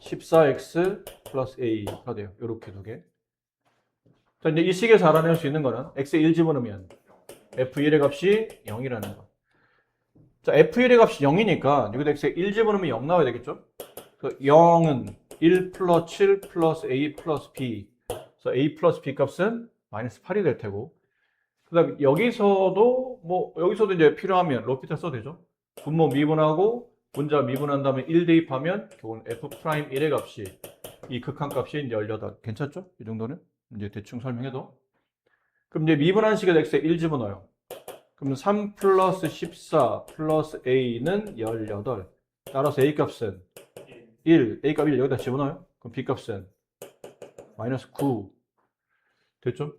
14x 플러스 a가 돼요. 이렇게 두 개. 자, 이제 이 식에서 알아낼 수 있는 거는 x에 1 집어넣으면 f1의 값이 0이라는 거. 자, f1의 값이 0이니까 여기다 x에 1 집어넣으면 0 나와야 되겠죠? 그래서 0은 1 플러스 7 플러스 a 플러스 b. 그래서 a 플러스 b 값은 마이너스 8이 될 테고, 그 다음에 여기서도 이제 필요하면 로피탈 써도 되죠? 분모 미분하고 분자 미분한 다음에 1 대입하면 결국은 f'1의 값이 이 극한값이 이제 18. 괜찮죠? 이 정도는? 이제 대충 설명해도. 그럼 이제 미분한 식에 x에 1 집어넣어요. 그럼 3 플러스 14 플러스 a는 18. 따라서 a 값은 1, a 값 1 여기다 집어넣어요. 그럼 b 값은 마이너스 9. 됐죠?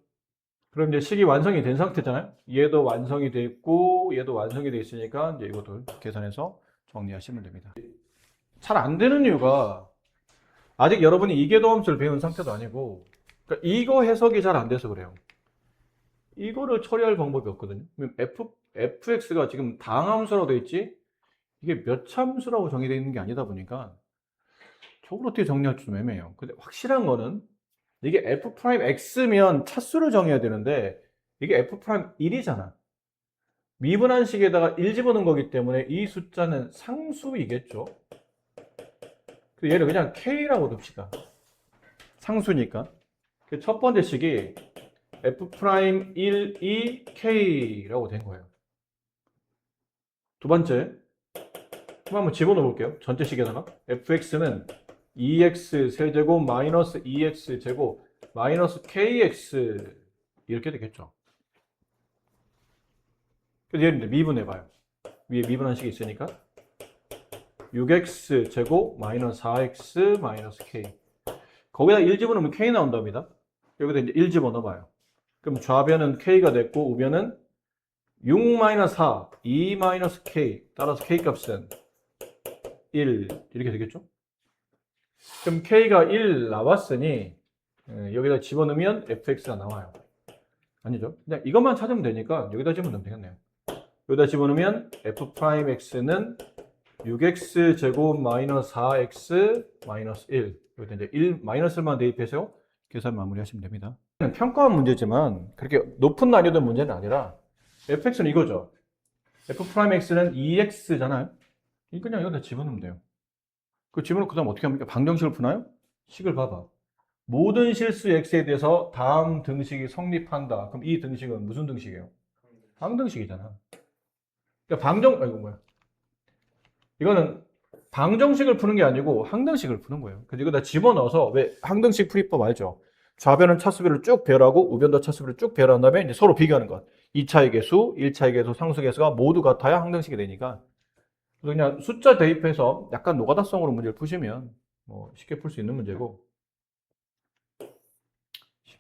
그럼 이제 식이 완성이 된 상태잖아요. 얘도 완성이 돼 있고 얘도 완성이 돼 있으니까 이제 이것도 계산해서 정리하시면 됩니다. 잘 안 되는 이유가 아직 여러분이 이계도함수를 배운 상태도 아니고, 그러니까 이거 해석이 잘 안 돼서 그래요. 이거를 처리할 방법이 없거든요. fx가 지금 다항함수라고 되어 있지 이게 몇 참수라고 정의되어 있는 게 아니다 보니까 저걸 어떻게 정리할지 좀 애매해요. 근데 확실한 거는 이게 f'x면 차수를 정해야 되는데 이게 f'1이잖아. 미분한 식에다가 1 집어넣은 거기 때문에 이 숫자는 상수이겠죠. 얘를 그냥 k라고 둡시다. 상수니까. 첫 번째 식이 f'1, 2, k라고 된 거예요. 두 번째, 한번 집어넣어 볼게요. 전체 식에다가 fx는 2x 세제곱 마이너스 2x 제곱 마이너스 kx 이렇게 되겠죠. 그래서 얘를 미분해봐요. 위에 미분한 식이 있으니까 6x 제곱 마이너스 4x 마이너스 k. 거기다 1 집어넣으면 k 나온답니다. 여기다 이제 1 집어넣어봐요. 그럼 좌변은 k가 됐고 우변은 6 마이너스 4, 2 마이너스 k. 따라서 k 값은 1 이렇게 되겠죠? 그럼 K가 1 나왔으니 여기다 집어넣으면 fx가 나와요. 아니죠? 그냥 이것만 찾으면 되니까 여기다 집어넣으면 되겠네요. 여기다 집어넣으면 f'x는 6x 제곱 마이너스 4x 마이너스 1. 여기다 이제 1 마이너스만 대입해서 계산 마무리하시면 됩니다. 평가원 문제지만 그렇게 높은 난이도 문제는 아니라 fx는 이거죠. f'x는 2x잖아요. 그냥 여기다 집어넣으면 돼요. 그 집어넣고 그다음 어떻게 합니까? 방정식을 푸나요? 식을 봐봐. 모든 실수 x에 대해서 다음 등식이 성립한다. 그럼 이 등식은 무슨 등식이에요? 방정식이잖아. 그러니까 이거 뭐야? 이거는 방정식을 푸는 게 아니고 항등식을 푸는 거예요. 그래서 이거 다 집어넣어서 왜 항등식 풀이법 알죠? 좌변은 차수비를 쭉 배열하고 우변도 차수비를 쭉 배열한 다음에 이제 서로 비교하는 것. 2차의 개수, 1차의 개수, 상수 개수가 모두 같아야 항등식이 되니까. 그래서 그냥 숫자 대입해서 약간 노가다성으로 문제를 푸시면 뭐 쉽게 풀 수 있는 문제고.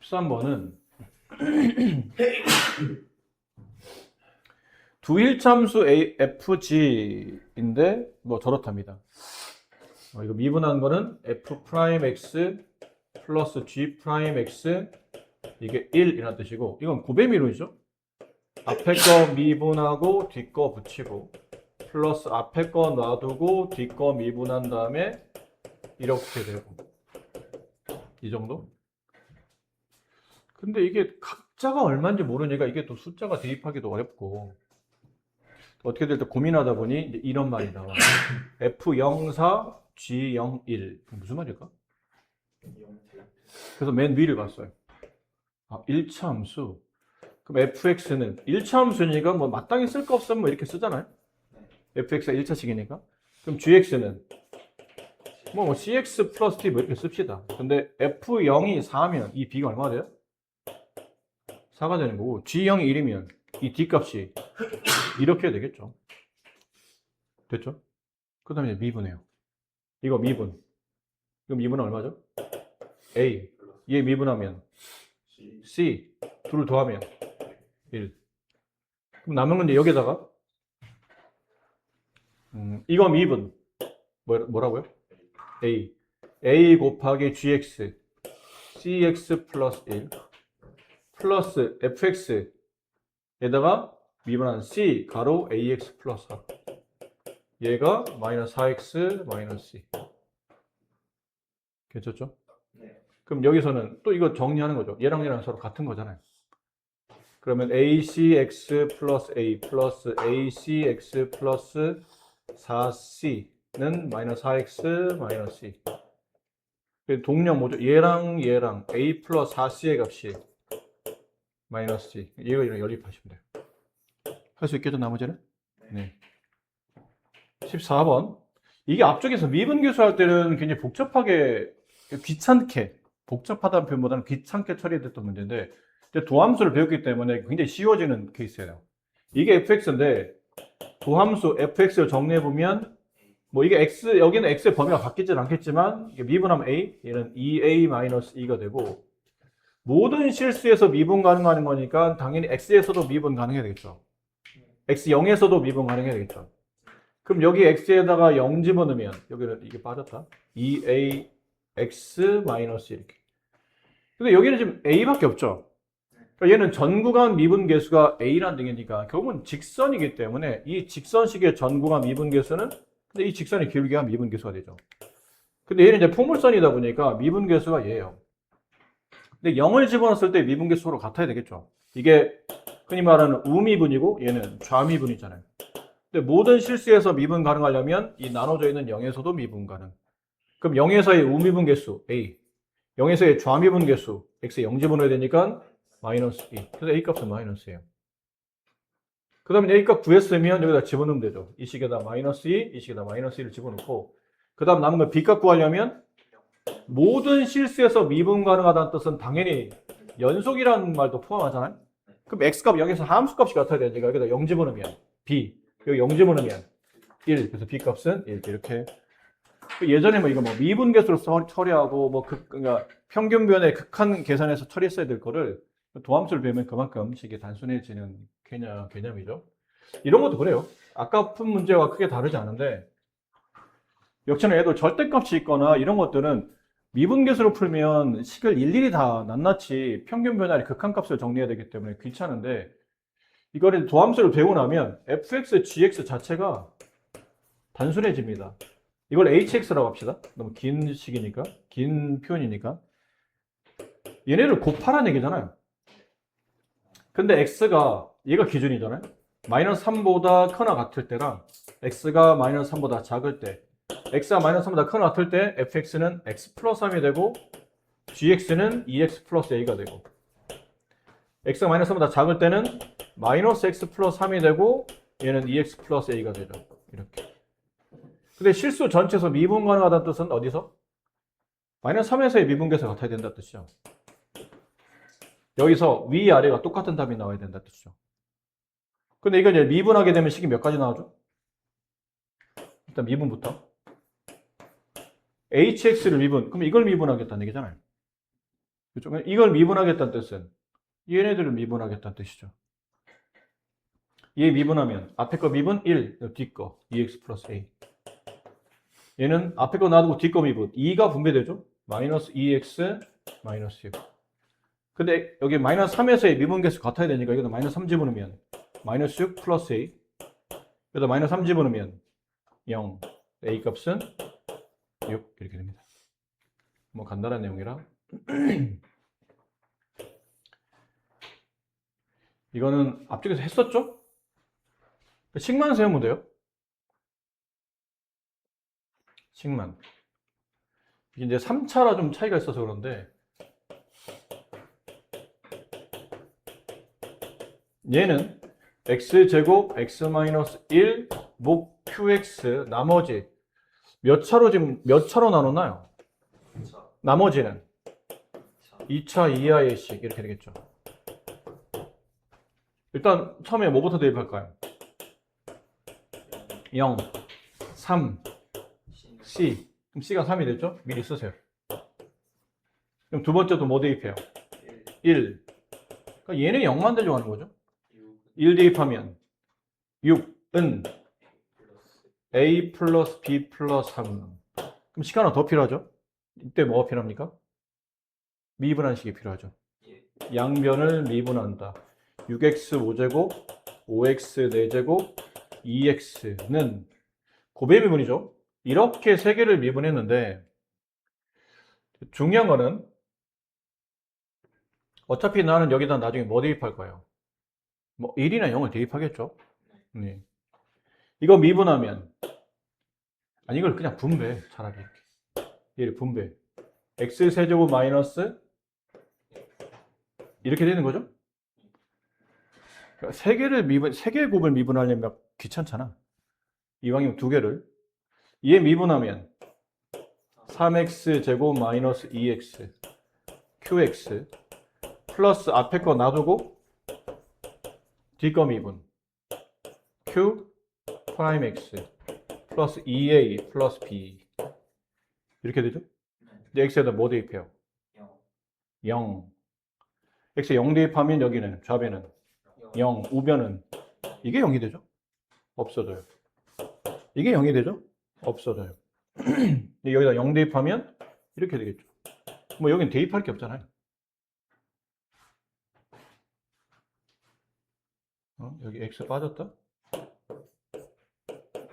13번은 두일참수 fg인데 뭐 저렇답니다. 이거 미분한 거는 f'x 플러스 g'x 이게 1이라는 뜻이고 이건 고배미론이죠. 앞에 거 미분하고 뒤 거 붙이고 플러스 앞에 거 놔두고 뒤 거 미분한 다음에 이렇게 되고 이 정도? 근데 이게 각자가 얼마인지 모르니까 이게 또 숫자가 대입하기도 어렵고 어떻게 될때 고민하다 보니 이제 이런 말이 나와. F04, G01. 무슨 말일까? 그래서 맨 위를 봤어요. 1차 함수. 그럼 fx는 1차 함수니까 뭐 마땅히 쓸 거 없으면 뭐 이렇게 쓰잖아요. fx가 1차식이니까. 그럼 gx는 뭐 cx 플러스 t 뭐 이렇게 씁시다. 근데 f0이 4면 이 b가 얼마가 돼요? 4가 되는 거고 g0이 1이면 이 d 값이 이렇게 되겠죠. 됐죠? 그 다음에 미분해요. 이거 미분. 이거 미분은 얼마죠? A. 얘 미분하면 C. 둘을 더하면 1. 그럼 남은 건 이제 여기다가 이거 미분. 뭐라고요? A. A 곱하기 GX. CX 플러스 1. 플러스 FX에다가 미분한 C 가로 AX 플러스 4. 얘가 마이너스 4X 마이너스 C. 괜찮죠? 네. 그럼 여기서는 또 이거 정리하는 거죠. 얘랑 얘랑 서로 같은 거잖아요. 그러면 ACX 플러스 A 플러스 ACX 플러스 4C는 마이너스 4X 마이너스 C. 동력 뭐죠? 얘랑 얘랑 A 플러스 4C의 값이 마이너스 C. 이거 연립하시면 돼요. 할 수 있겠죠, 나머지는? 네. 14번. 이게 앞쪽에서 미분계수 할 때는 굉장히 복잡하게, 귀찮게, 복잡하다는 표현보다는 귀찮게 처리됐던 문제인데, 이제 도함수를 배웠기 때문에 굉장히 쉬워지는 케이스예요. 이게 fx인데, 도함수 fx를 정리해보면, 뭐 이게 x, 여기는 x의 범위가 바뀌진 않겠지만, 이게 미분하면 a, 얘는 2a-2가 되고, 모든 실수에서 미분 가능한 거니까, 당연히 x에서도 미분 가능해야 되겠죠. x0에서도 미분 가능해야 되겠죠. 그럼 여기 x에다가 0 집어넣으면 여기는 이게 빠졌다. 2ax 마이너스 이렇게. 근데 여기는 지금 a밖에 없죠. 그러니까 얘는 전 구간 미분 계수가 a라는 등이니까 결국은 직선이기 때문에 이 직선식의 전 구간 미분 계수는 근데 이 직선이 기울기가 미분 계수가 되죠. 근데 얘는 이제 포물선이다 보니까 미분 계수가 얘예요. 근데 0을 집어넣었을 때 미분 계수로 같아야 되겠죠. 이게 흔히 말하는 우미분이고 얘는 좌미분이잖아요. 근데 모든 실수에서 미분 가능하려면 이 나눠져 있는 0에서도 미분 가능. 그럼 0에서의 우미분 개수 A, 0에서의 좌미분 개수 X에 0 집어넣어야 되니까 마이너스 2. 그래서 A 값은 마이너스예요. 그 다음에 A 값 구했으면 여기다 집어넣으면 되죠. 이 식에다 마이너스 2, 이 식에다 마이너스 2를 집어넣고 그 다음 남은 거 B 값 구하려면 모든 실수에서 미분 가능하다는 뜻은 당연히 연속이라는 말도 포함하잖아요. 그럼 X 값 0에서 함수 값이 같아야 되니까 여기다 0 집어넣으면 B, 여기 0 집어넣으면 1, 그래서 B 값은 1 이렇게. 예전에 뭐 이거 뭐 미분계수로 처리하고 뭐 그러니까 평균변의 극한 계산해서 처리했어야 될 거를 도함수를 배우면 그만큼 이게 단순해지는 개념이죠. 이런 것도 그래요. 아까 푼 문제와 크게 다르지 않은데 역시나 얘도 절대값이 있거나 이런 것들은 미분계수로 풀면 식을 일일이 다 낱낱이 평균 변화의 극한값을 정리해야 되기 때문에 귀찮은데 이거를 도함수를 배우고 나면 fx, gx 자체가 단순해집니다. 이걸 hx라고 합시다. 너무 긴 식이니까, 긴 표현이니까. 얘네를 곱하라는 얘기잖아요. 근데 x가 얘가 기준이잖아요. 마이너스 3보다 크나 같을 때랑 x가 마이너스 3보다 작을 때 x가 마이너스 3보다 크나 같을 때 fx는 x 플러스 3이 되고 gx는 2x 플러스 a가 되고 x가 마이너스 3보다 작을 때는 마이너스 x 플러스 3이 되고 얘는 2x 플러스 a가 되죠. 이렇게. 근데 실수 전체에서 미분 가능하다는 뜻은 어디서? 마이너스 3에서의 미분계수가 같아야 된다는 뜻이죠. 여기서 위, 아래가 똑같은 답이 나와야 된다는 뜻이죠. 근데 이거 이제 미분하게 되면 식이 몇 가지 나오죠? 일단 미분부터. hx를 미분, 그럼 이걸 미분하겠다는 얘기잖아요. 그렇죠? 이걸 미분하겠다는 뜻은 얘네들을 미분하겠다는 뜻이죠. 얘 미분하면 앞에 거 미분 1, 뒤 거 2x 플러스 a. 얘는 앞에 거 놔두고 뒤 거 미분 2가 분배되죠? 마이너스 2x 마이너스 6. 근데 여기 마이너스 3에서의 미분계수 같아야 되니까 여기다 마이너스 3 집어넣으면 마이너스 6 플러스 a. 여기다 마이너스 3 집어넣으면 0. a 값은 6 이렇게 됩니다. 뭐 간단한 내용이라. 이거는 앞쪽에서 했었죠? 식만 세우면 돼요. 식만. 이게 이제 3차라 좀 차이가 있어서 그런데 얘는 x제곱 x-1 목 qx 나머지 몇 차로 지금 몇 차로 나눴나요? 나머지는 2차 이하의 식 이렇게 되겠죠. 일단 처음에 뭐부터 대입할까요? 0, 3, c. 그럼 c가 3이 됐죠? 미리 쓰세요. 그럼 두 번째도 뭐 대입해요? 1. 그러니까 얘는 0만 되려고 하는 거죠. 1 대입하면 6은 a 플러스 b 플러스 3. 그럼 식 하나 더 필요하죠? 이때 뭐가 필요합니까? 미분한 식이 필요하죠. 양변을 미분한다. 6x 5제곱, 5x 4제곱, 2x는 고배 미분이죠. 이렇게 세 개를 미분했는데 중요한 거는 어차피 나는 여기다 나중에 뭐 대입할 거예요? 뭐 1이나 0을 대입하겠죠. 네. 이거 미분하면 아니 이걸 그냥 분배 차라리 이렇게 얘를 분배 x 세제곱 마이너스 이렇게 되는 거죠. 그러니까 세 개의 곱을 미분하려면 귀찮잖아. 이왕이면 두 개를 얘 미분하면 3x 제곱 마이너스 2x qx 플러스 앞에 거 놔두고 뒤 거 미분 q 프라임 x 플러스 2a 플러스 b 이렇게 되죠? 이제 x에다 뭐 대입해요? 0. x에 0 대입하면 여기는 좌변은 0, 우변은 이게 0이 되죠? 없어져요. 이게 0이 되죠? 없어져요. 여기다 0 대입하면 이렇게 되겠죠. 뭐 여긴 대입할 게 없잖아요. 여기 x 빠졌다?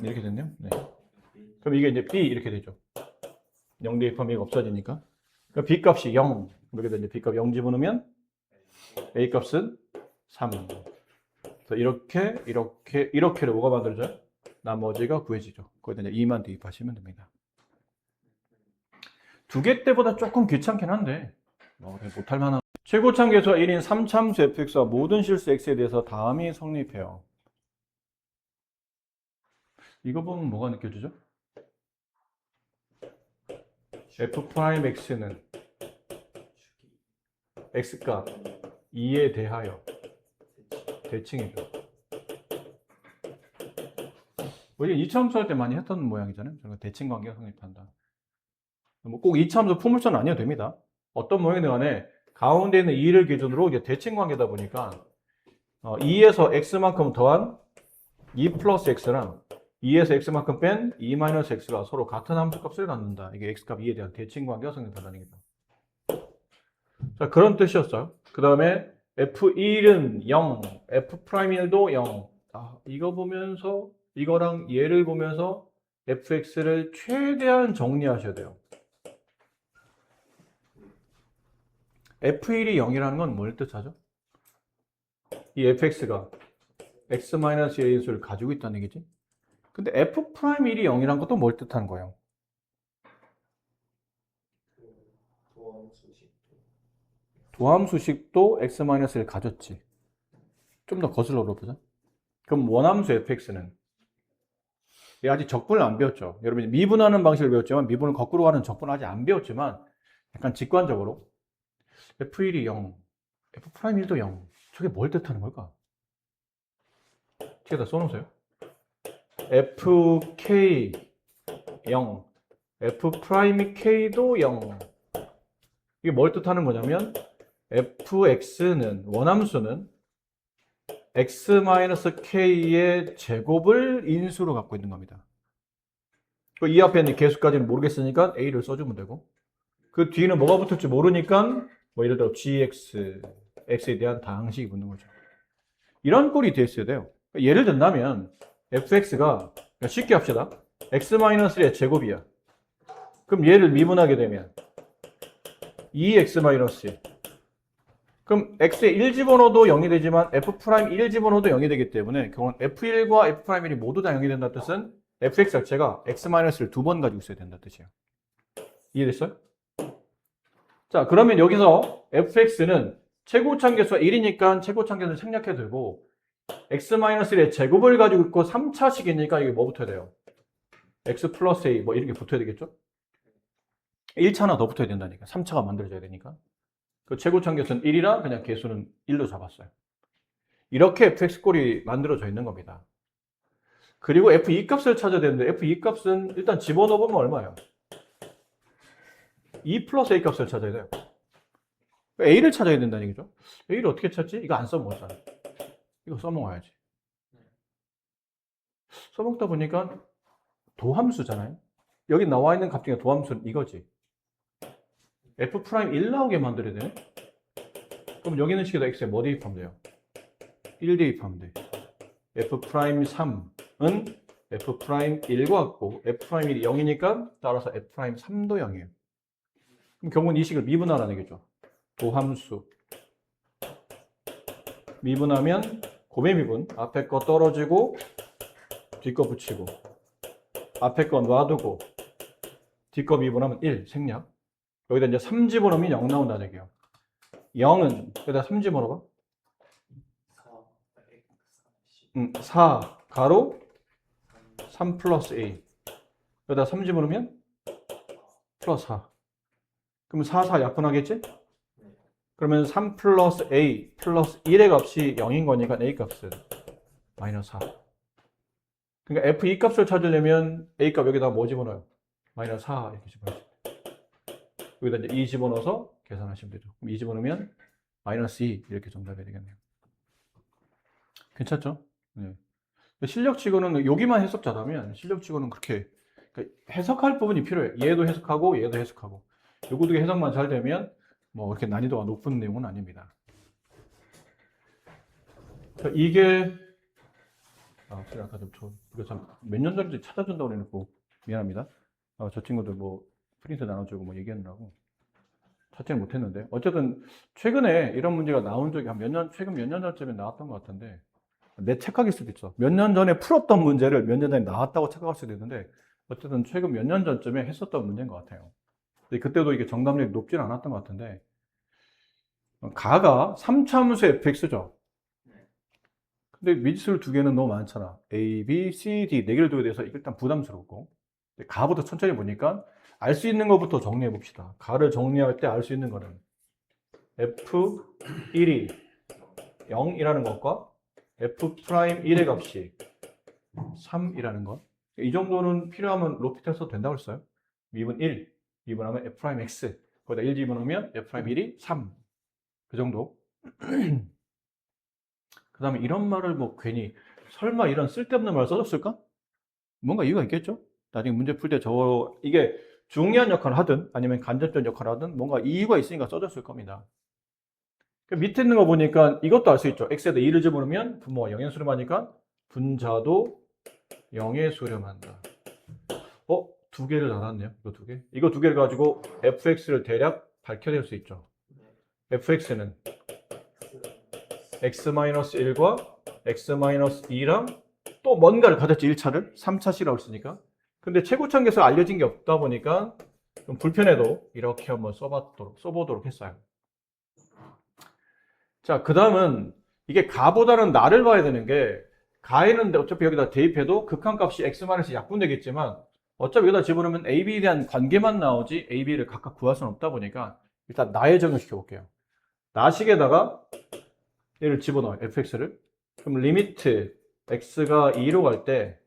이렇게 됐네요. 네. 그럼 이게 이제 b 이렇게 되죠. 0 대입하면 이거 없어지니까. 그럼 b 값이 0. 여기다 이제 b 값 0 집어넣으면 a 값은 3. 그래서 이렇게를 뭐가 만들어져요? 나머지가 구해지죠. 거기다 이제 2만 대입하시면 됩니다. 두 개 때보다 조금 귀찮긴 한데 못할 만한. 최고참계수와 1인 3참수 fx와 모든 실수 x에 대해서 다음이 성립해요. 이거 보면 뭐가 느껴지죠? f'x는 x값 2에 대하여 대칭이죠. 우리 2차함수 할 때 많이 했던 모양이잖아요. 대칭 관계가 성립한다. 뭐 꼭 2차함수 포물선은 아니어도 됩니다. 어떤 모양이든 간에 가운데 있는 2를 기준으로 이제 대칭 관계다 보니까 2에서 x만큼 더한 2 플러스 x랑 2에서 x만큼 뺀 2-x가 서로 같은 함수값을 갖는다. 이게 x값 2에 대한 대칭관계가 성립한다는 얘기다. 자, 그런 뜻이었어요. 그 다음에 f1은 0, f'1도 0. 아, 이거 보면서 이거랑 얘를 보면서 fx를 최대한 정리하셔야 돼요. f1이 0이라는 건 뭘 뜻하죠? 이 fx가 x-a의 인수를 가지고 있다는 얘기지. 근데 f'1이 0이라는 것도 뭘 뜻하는 거예요? 도함 수식. 도함수식도 x-를 가졌지. 좀 더 거슬러 보자. 그럼 원함수 fx는 아직 적분을 안 배웠죠. 여러분이 미분하는 방식을 배웠지만 미분을 거꾸로 하는 적분을 아직 안 배웠지만 약간 직관적으로 f1이 0, f'1도 0. 저게 뭘 뜻하는 걸까? 뒤에다 써놓으세요. fk 0, f'k도 0. 이게 뭘 뜻하는 거냐면 fx는 원함수는 x-k의 제곱을 인수로 갖고 있는 겁니다. 이 앞에 있는 개수까지는 모르겠으니까 a를 써주면 되고 그 뒤에는 뭐가 붙을지 모르니까 뭐 예를 들어 gx, x에 대한 다항식이 붙는 거죠. 이런 꼴이 돼 있어야 돼요. 예를 든다면 fx가 쉽게 합시다. x-의 제곱이야. 그럼 얘를 미분하게 되면 2x-1. 그럼 x에 1 집어넣어도 0이 되지만 f'1 집어넣어도 0이 되기 때문에 그건 f1과 f'1이 모두 다 0이 된다는 뜻은 fx 자체가 x-를 두 번 가지고 있어야 된다는 뜻이에요. 이해됐어요? 자, 그러면 여기서 fx는 최고차함계수가 1이니까 최고차함계수를 생략해도 되고 x-1의 제곱을 가지고 있고 3차식이니까 이게 뭐 붙어야 돼요? x 플러스 a 뭐 이렇게 붙어야 되겠죠? 1차 하나 더 붙어야 된다니까. 3차가 만들어져야 되니까. 그 최고차함계수는 1이라 그냥 계수는 1로 잡았어요. 이렇게 fx꼴이 만들어져 있는 겁니다. 그리고 f2 값을 찾아야 되는데 f2 값은 일단 집어넣어보면 얼마예요? 2 플러스 a 값을 찾아야 돼요. a를 찾아야 된다는 얘기죠. a를 어떻게 찾지? 이거 안 써먹었잖아. 이거 써먹어야지. 써먹다 보니까 도함수잖아요. 여기 나와 있는 값 중에 도함수는 이거지. f'1 나오게 만들어야 되네. 그럼 여기 있는 식에다 x에 뭐 대입하면 돼요? 1 대입하면 돼. f'3은 f'1과 같고 f'1이 0이니까 따라서 f'3도 0이에요. 그럼 결국은 이 식을 미분하라는 얘기죠. 도함수 미분하면 고배 미분 앞에 거 떨어지고 뒤 거 붙이고 앞에 거 놔두고 뒤 거 미분하면 1 생략. 여기다 이제 3 집어넣으면 0 나온다는 얘기예요. 0은 여기다 3 집어넣어봐. 4 가로 3 플러스 a 여기다 3 집어넣으면 플러스 4. 그럼 4, 4 약분하겠지? 그러면 3 플러스 a 플러스 1의 값이 0인 거니까 a 값은 마이너스 4. 그러니까 f2 값을 찾으려면 a 값 여기다 뭐 집어넣어요? 마이너스 4 이렇게 집어넣어요. 여기다 이제 2 집어넣어서 계산하시면 되죠. 그럼 2 집어넣으면 마이너스 2 이렇게 정답이 되겠네요. 괜찮죠? 네. 실력치고는 여기만 해석자라면 실력치고는 그렇게 그러니까 해석할 부분이 필요해요. 얘도 해석하고 얘도 해석하고 요거 두 개 해석만 잘 되면 뭐 이렇게 난이도가 높은 내용은 아닙니다. 자, 이게 제가 아까 몇 년 전인지 찾아준다고 해놓고 미안합니다. 저 친구들 뭐 프린트 나눠주고 뭐 얘기하느라고 찾지는 못했는데 어쨌든 최근에 이런 문제가 나온 적이 최근 몇 년 전쯤에 나왔던 것 같은데 내 착각일 수도 있어. 몇 년 전에 풀었던 문제를 몇 년 전에 나왔다고 착각할 수도 있는데 어쨌든 최근 몇 년 전쯤에 했었던 문제인 것 같아요. 근데 그때도 이게 정답률이 높지는 않았던 것 같은데 가가 3차함수 fx죠. 근데 미지수를 두 개는 너무 많잖아. A, B, C, D 네 개를 두게 돼서 일단 부담스럽고 가부터 천천히 보니까 알 수 있는 것부터 정리해 봅시다. 가를 정리할 때 알 수 있는 거는 F1이 0이라는 것과 F'1의 값이 3이라는 것. 이 정도는 필요하면 로피탈 써도 된다고 했어요. 미분 1, 미분하면 F'X. 거기다 1 집어넣으면 F'1이 3. 그 정도. 그 다음에 이런 말을 뭐 괜히 설마 이런 쓸데없는 말을 써줬을까? 뭔가 이유가 있겠죠? 나중에 문제 풀 때 이게 중요한 역할을 하든 아니면 간접적 역할을 하든 뭔가 이유가 있으니까 써졌을 겁니다. 그 밑에 있는 거 보니까 이것도 알 수 있죠. x에다 2를 집어넣으면 분모가 0에 수렴하니까 분자도 0에 수렴한다. 두 개를 나눴네요. 이거 두 개. 이거 두 개를 가지고 fx를 대략 밝혀낼 수 있죠. fx는 x-1과 x-2랑 또 뭔가를 가졌지, 1차를. 3차식이라고 했으니까. 근데 최고차계에서 알려진 게 없다 보니까 좀 불편해도 이렇게 한번 써보도록 했어요. 자, 그 다음은 이게 가보다는 나를 봐야 되는 게, 가에는 어차피 여기다 대입해도 극한값이 x-이 약분되겠지만 어차피 여기다 집어넣으면 AB에 대한 관계만 나오지 AB를 각각 구할 수는 없다 보니까 일단 나에 적용시켜 볼게요. 나식에다가 얘를 집어넣어요. fx를. 그럼 리미트 x가 2로 갈 때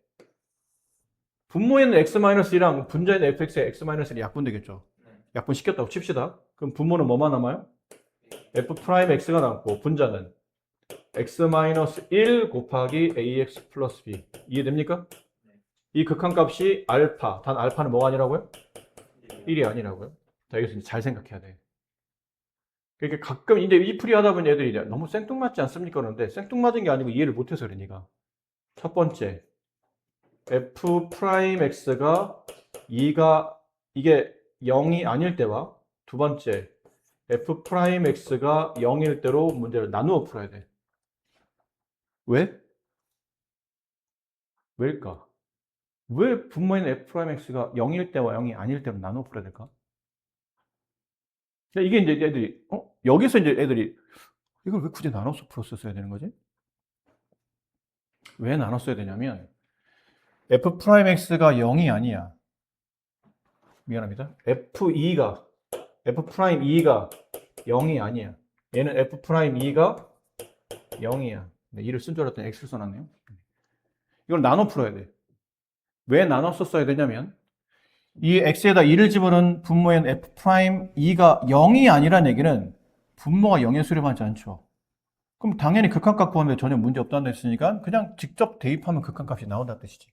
분모에는 x-2랑 분자에는 fx에 x-1이 약분되겠죠. 약분시켰다고 칩시다. 그럼 분모는 뭐만 남아요? f'x가 남고 분자는 x-1 곱하기 ax 플러스 b. 이해됩니까? 이 극한값이 알파. 단 알파는 뭐가 아니라고요? 1이 아니라고요. 자, 여기서 이제 잘 생각해야 돼. 그러니까 가끔 이제 이 풀이 하다 보니 애들이 이제 너무 생뚱맞지 않습니까? 그러는데 생뚱맞은 게 아니고 이해를 못해서 그래, 니가. 첫 번째, f'x가 2가 이게 0이 아닐 때와 두 번째, f'x가 0일 때로 문제를 나누어 풀어야 돼. 왜? 왜일까? 왜 분모인 f'x가 0일 때와 0이 아닐 때로 나누어 풀어야 될까? 이게 이제 애들이, 여기서 이제 애들이, 이걸 왜 굳이 나눠서 풀었어야 되는 거지? 왜 나눴어야 되냐면, f'x가 0이 아니야. 미안합니다. f2가 0이 아니야. 얘는 f'2가 0이야. 2를 쓴 줄 알았더니 x를 써놨네요. 이걸 나눠 풀어야 돼. 왜 나눠서 써야 되냐면, 이 x에다 2를 집어넣은 분모인 f'2가 0이 아니란 얘기는 분모가 0에 수렴하지 않죠. 그럼 당연히 극한값 구하면 전혀 문제 없다는 뜻이니까 그냥 직접 대입하면 극한값이 나온다는 뜻이지.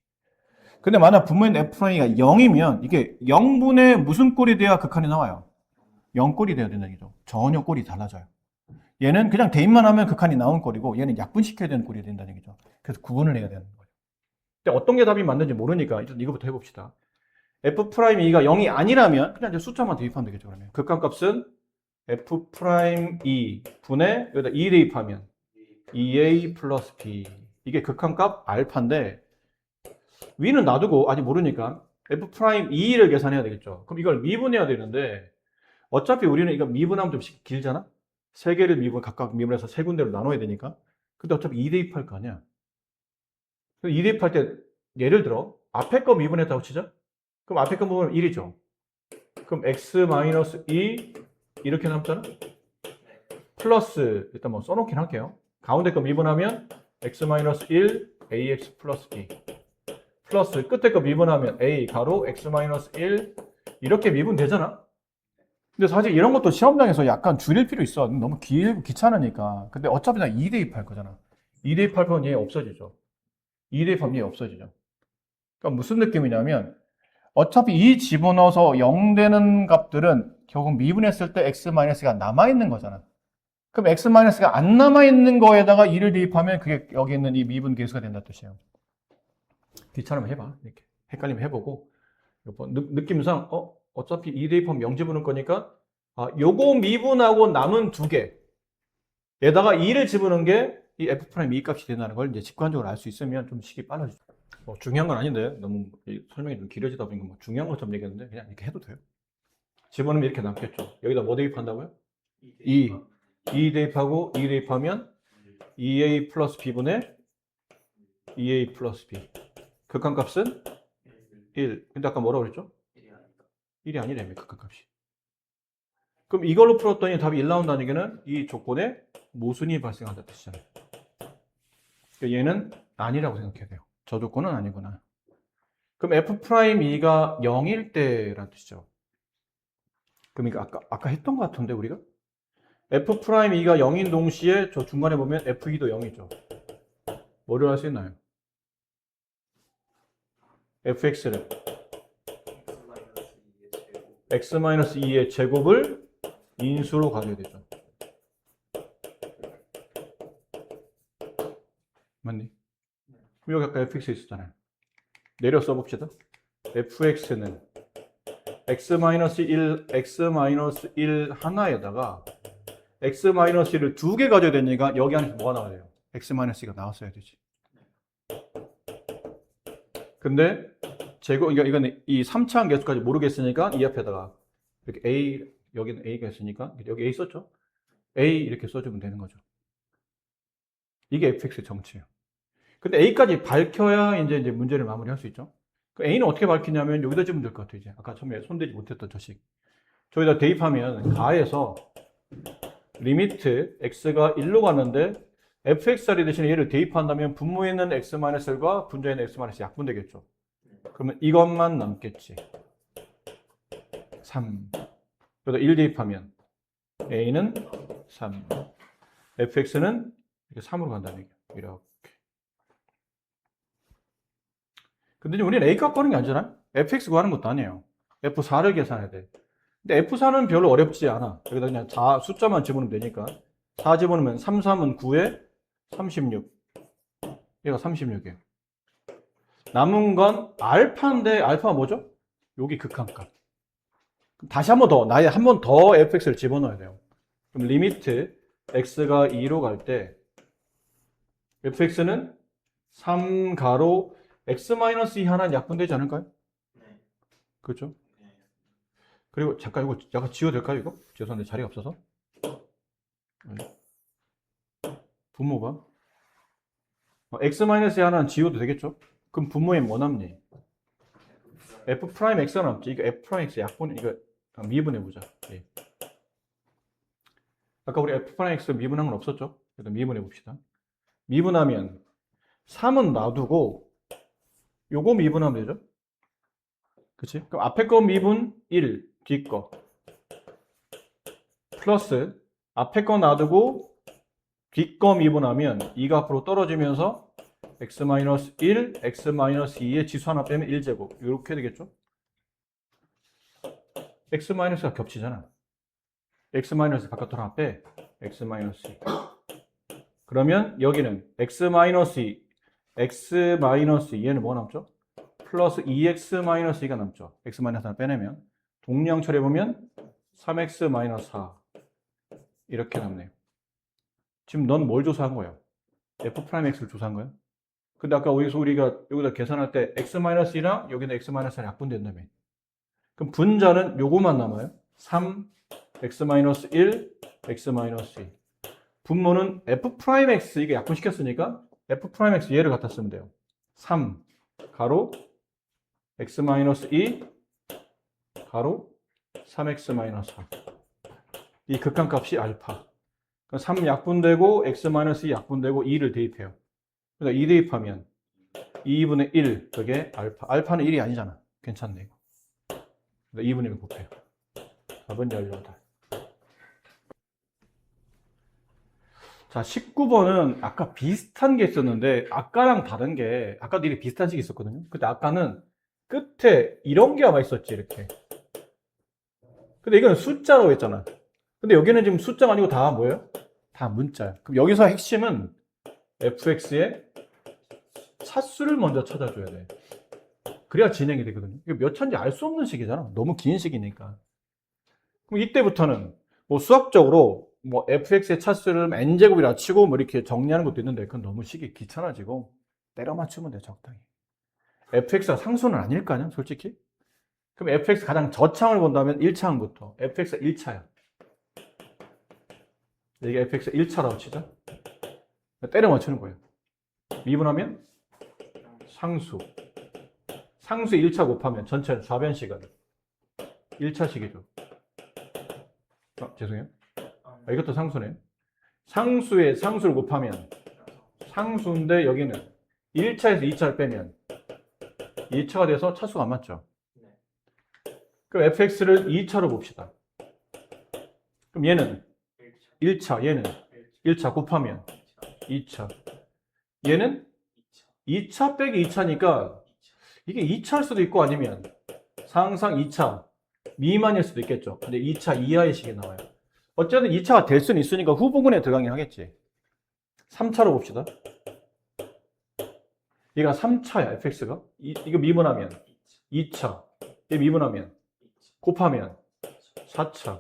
근데 만약 분모인 f'가 0이면 이게 0분의 무슨 꼴이 돼야 극한이 나와요? 0꼴이 돼야 된다는 얘기죠. 전혀 꼴이 달라져요. 얘는 그냥 대입만 하면 극한이 나온 꼴이고 얘는 약분시켜야 되는 꼴이 된다는 얘기죠. 그래서 구분을 해야 되는 거예요. 근데 어떤 게 답이 맞는지 모르니까 일단 이거부터 해봅시다. f'2가 0이 아니라면 그냥 이제 숫자만 대입하면 되겠죠. 그러면 극한값은 f'2 분의 여기다 2 대입하면 2a 플러스 b. 이게 극한값 알파인데 위는 놔두고 아직 모르니까 f'2를 계산해야 되겠죠. 그럼 이걸 미분해야 되는데 어차피 우리는 이거 미분하면 좀 길잖아? 세 개를 각각 미분해서 세 군데로 나눠야 되니까. 근데 어차피 2 대입할 거 아니야. 2 대입할 때 예를 들어 앞에 거 미분했다고 치자. 그럼 앞에 거 미분은 1이죠. 그럼 x-2 이렇게 남잖아? 플러스 일단 뭐 써놓긴 할게요. 가운데 거 미분하면 x-1 ax 플러스 b 플러스 끝에 거 미분하면 a 가로 x-1 이렇게 미분되잖아. 근데 사실 이런 것도 시험장에서 약간 줄일 필요 있어. 너무 귀찮으니까. 근데 어차피 나 2 대입할 거잖아. 2 대입하면 얘 없어지죠. 2 대입하면 얘 없어지죠. 그러니까 무슨 느낌이냐면 어차피 이 집어넣어서 0 되는 값들은 결국 미분했을 때 x-가 남아있는 거잖아. 그럼 x-가 안 남아있는 거에다가 2를 대입하면 그게 여기 있는 이 미분 계수가 된다는 뜻이에요. 귀찮으면 해봐. 이렇게. 헷갈리면 해보고. 느낌상, 어차피 2 대입하면 0 집어넣을 거니까, 요거 미분하고 남은 두 개. 에다가 2를 집어넣은 게 이 f'2 값이 된다는 걸 이제 직관적으로 알 수 있으면 좀 식이 빨라지죠. 중요한 건 아닌데, 너무 설명이 좀 길어지다 보니까 뭐 중요한 것처럼 얘기했는데, 그냥 이렇게 해도 돼요. 집어넣으면 이렇게 남겠죠. 여기다 뭐 대입한다고요? 2. 2 대입하고 2 대입하면 2a 플러스 b분의 2a 플러스 b. 극한값은 1. 근데 아까 뭐라고 그랬죠? 1이 아니라며, 극한값이. 그럼 이걸로 풀었더니 답이 1 나온다는 얘기는 이 조건에 모순이 발생한다는 뜻이잖아요. 그러니까 얘는 아니라고 생각해야 돼요. 저 조건은 아니구나. 그럼 f'2가 0일 때라는 뜻이죠. 그럼 이거 아까 했던 것 같은데 우리가? f'2가 0인 동시에 저 중간에 보면 f2도 0이죠. 뭐를 할 수 있나요? fx를 x-2의 제곱 x-2의 제곱을 인수로 가져야 되죠. 맞니? 그럼 여기 아까 fx 있었잖아요. 내려 써봅시다. fx는 x-1 하나에다가 x-1을 두 개 가져야 되니까 여기 안에서 뭐가 나와야 돼요? x-2가 나왔어야 되지. 근데 제곱, 이거는 이 3차원 계수까지 모르겠으니까 이 앞에다가 이렇게 a, 여기는 a가 있으니까 여기 a 썼죠? a 이렇게 써주면 되는 거죠. 이게 fx의 정치예요. 근데 a까지 밝혀야 이제 문제를 마무리할 수 있죠. 그 a는 어떻게 밝히냐면 여기다 주면 될 것 같아요. 이제 아까 처음에 손대지 못했던 저식. 저기다 대입하면 가에서 리미트 x가 1로 가는데 fx짜리 대신에 얘를 대입한다면 분모에 있는 x-1과 분자에 있는 x-1이 약분되겠죠. 그러면 이것만 남겠지. 3. 여기다 1 대입하면 a는 3. fx는 이렇게 3으로 간다는 얘기예요. 이렇게. 근데 우리는 a 값 구하는 게 아니잖아요. fx 구하는 것도 아니에요. f4를 계산해야 돼. 근데 f4는 별로 어렵지 않아. 여기다 그냥 숫자만 집어넣으면 되니까. 4 집어넣으면 3, 3은 9에 36. 얘가 36이에요. 남은 건 알파인데 알파가 뭐죠? 여기 극한값. 다시 한 번 더, 나에 한 번 더 fx를 집어넣어야 돼요. 그럼 리미트 x가 2로 갈 때 fx는 3 가로 x-2 하나는 약분되지 않을까요? 네. 그렇죠? 네. 그리고 잠깐 이거 약간 지워도 될까요? 이거? 죄송한데 자리가 없어서. 분모가 x-2 하나는 지워도 되겠죠? 그럼 분모에 뭐 남니? f'x가 남지. 이거 f'x 약분 이거 미분해 보자. 예. 아까 우리 f'x 미분한 건 없었죠? 일단 미분해 봅시다. 미분하면 3은 놔두고 요거 미분하면 되죠? 그치? 그럼 앞에 거 미분 1, 뒤 거 플러스 앞에 거 놔두고 뒤 거 미분하면 2가 앞으로 떨어지면서 x-1, x-2의 지수 하나 빼면 1제곱 이렇게 되겠죠? x-가 겹치잖아. x- 바깥으로 하나 빼 x-2 그러면 여기는 x-2 x- 얘는 뭐 남죠? 플러스 2x-2가 남죠. x-1 빼내면 동량 처리해보면 3x-4 이렇게 남네요. 지금 넌 뭘 조사한 거예요? f'x를 조사한 거예요? 근데 아까 우리가 여기다 계산할 때 x-2랑 여기는 x-4랑 약분된다며. 그럼 분자는 요거만 남아요. 3, x-1, x-2. 분모는 f'x 이게 약분시켰으니까 f'x 얘를 갖다 쓰면 돼요. 3 가로 x-2 가로 3x-4. 이 극한값이 알파. 3 약분되고 x-2 약분되고 2를 대입해요. 그러니까 2 대입하면 2분의 1 그게 알파. 알파는 1이 아니잖아. 괜찮네 이거. 그러니까 2분의 1 곱해요. 답은 18. 자, 19번은 아까 비슷한 게 있었는데 아까랑 다른 게 아까도 이렇게 비슷한 식이 있었거든요. 근데 아까는 끝에 이런 게 아마 있었지 이렇게. 근데 이거는 숫자로 했잖아. 근데 여기는 지금 숫자가 아니고 다 뭐예요? 다 문자야. 그럼 여기서 핵심은 fx의 차수를 먼저 찾아줘야 돼. 그래야 진행이 되거든요. 이거 몇 차인지 알 수 없는 식이잖아. 너무 긴 식이니까. 그럼 이때부터는 뭐 수학적으로 뭐 fx의 차수를 n제곱이라 치고 뭐 이렇게 정리하는 것도 있는데 그건 너무 식이 귀찮아지고 때려 맞추면 돼 적당히. fx가 상수는 아닐 거 아니야 솔직히? 그럼 fx 가장 저차원을 본다면 1차원부터 fx가 1차야. 이게 fx가 1차라고 치자. 때려 맞추는 거예요. 미분하면 상수. 상수 1차 곱하면 전체 좌변식은 1차식이죠. 죄송해요. 이것도 상수네. 상수에 상수를 곱하면 상수인데 여기는 1차에서 2차를 빼면 2차가 돼서 차수가 안 맞죠. 그럼 fx를 2차로 봅시다. 그럼 얘는 1차, 얘는 1차 곱하면 2차. 얘는 2차 빼기 2차니까 이게 2차일 수도 있고 아니면 상상 2차 미만일 수도 있겠죠. 근데 2차 이하의 식이 나와요. 어쨌든 2차가 될 수는 있으니까 후보군에 들어가긴 하겠지. 3차로 봅시다. 얘가 3차야, fx가. 이거 미분하면 2차. 얘 미분하면 곱하면 4차.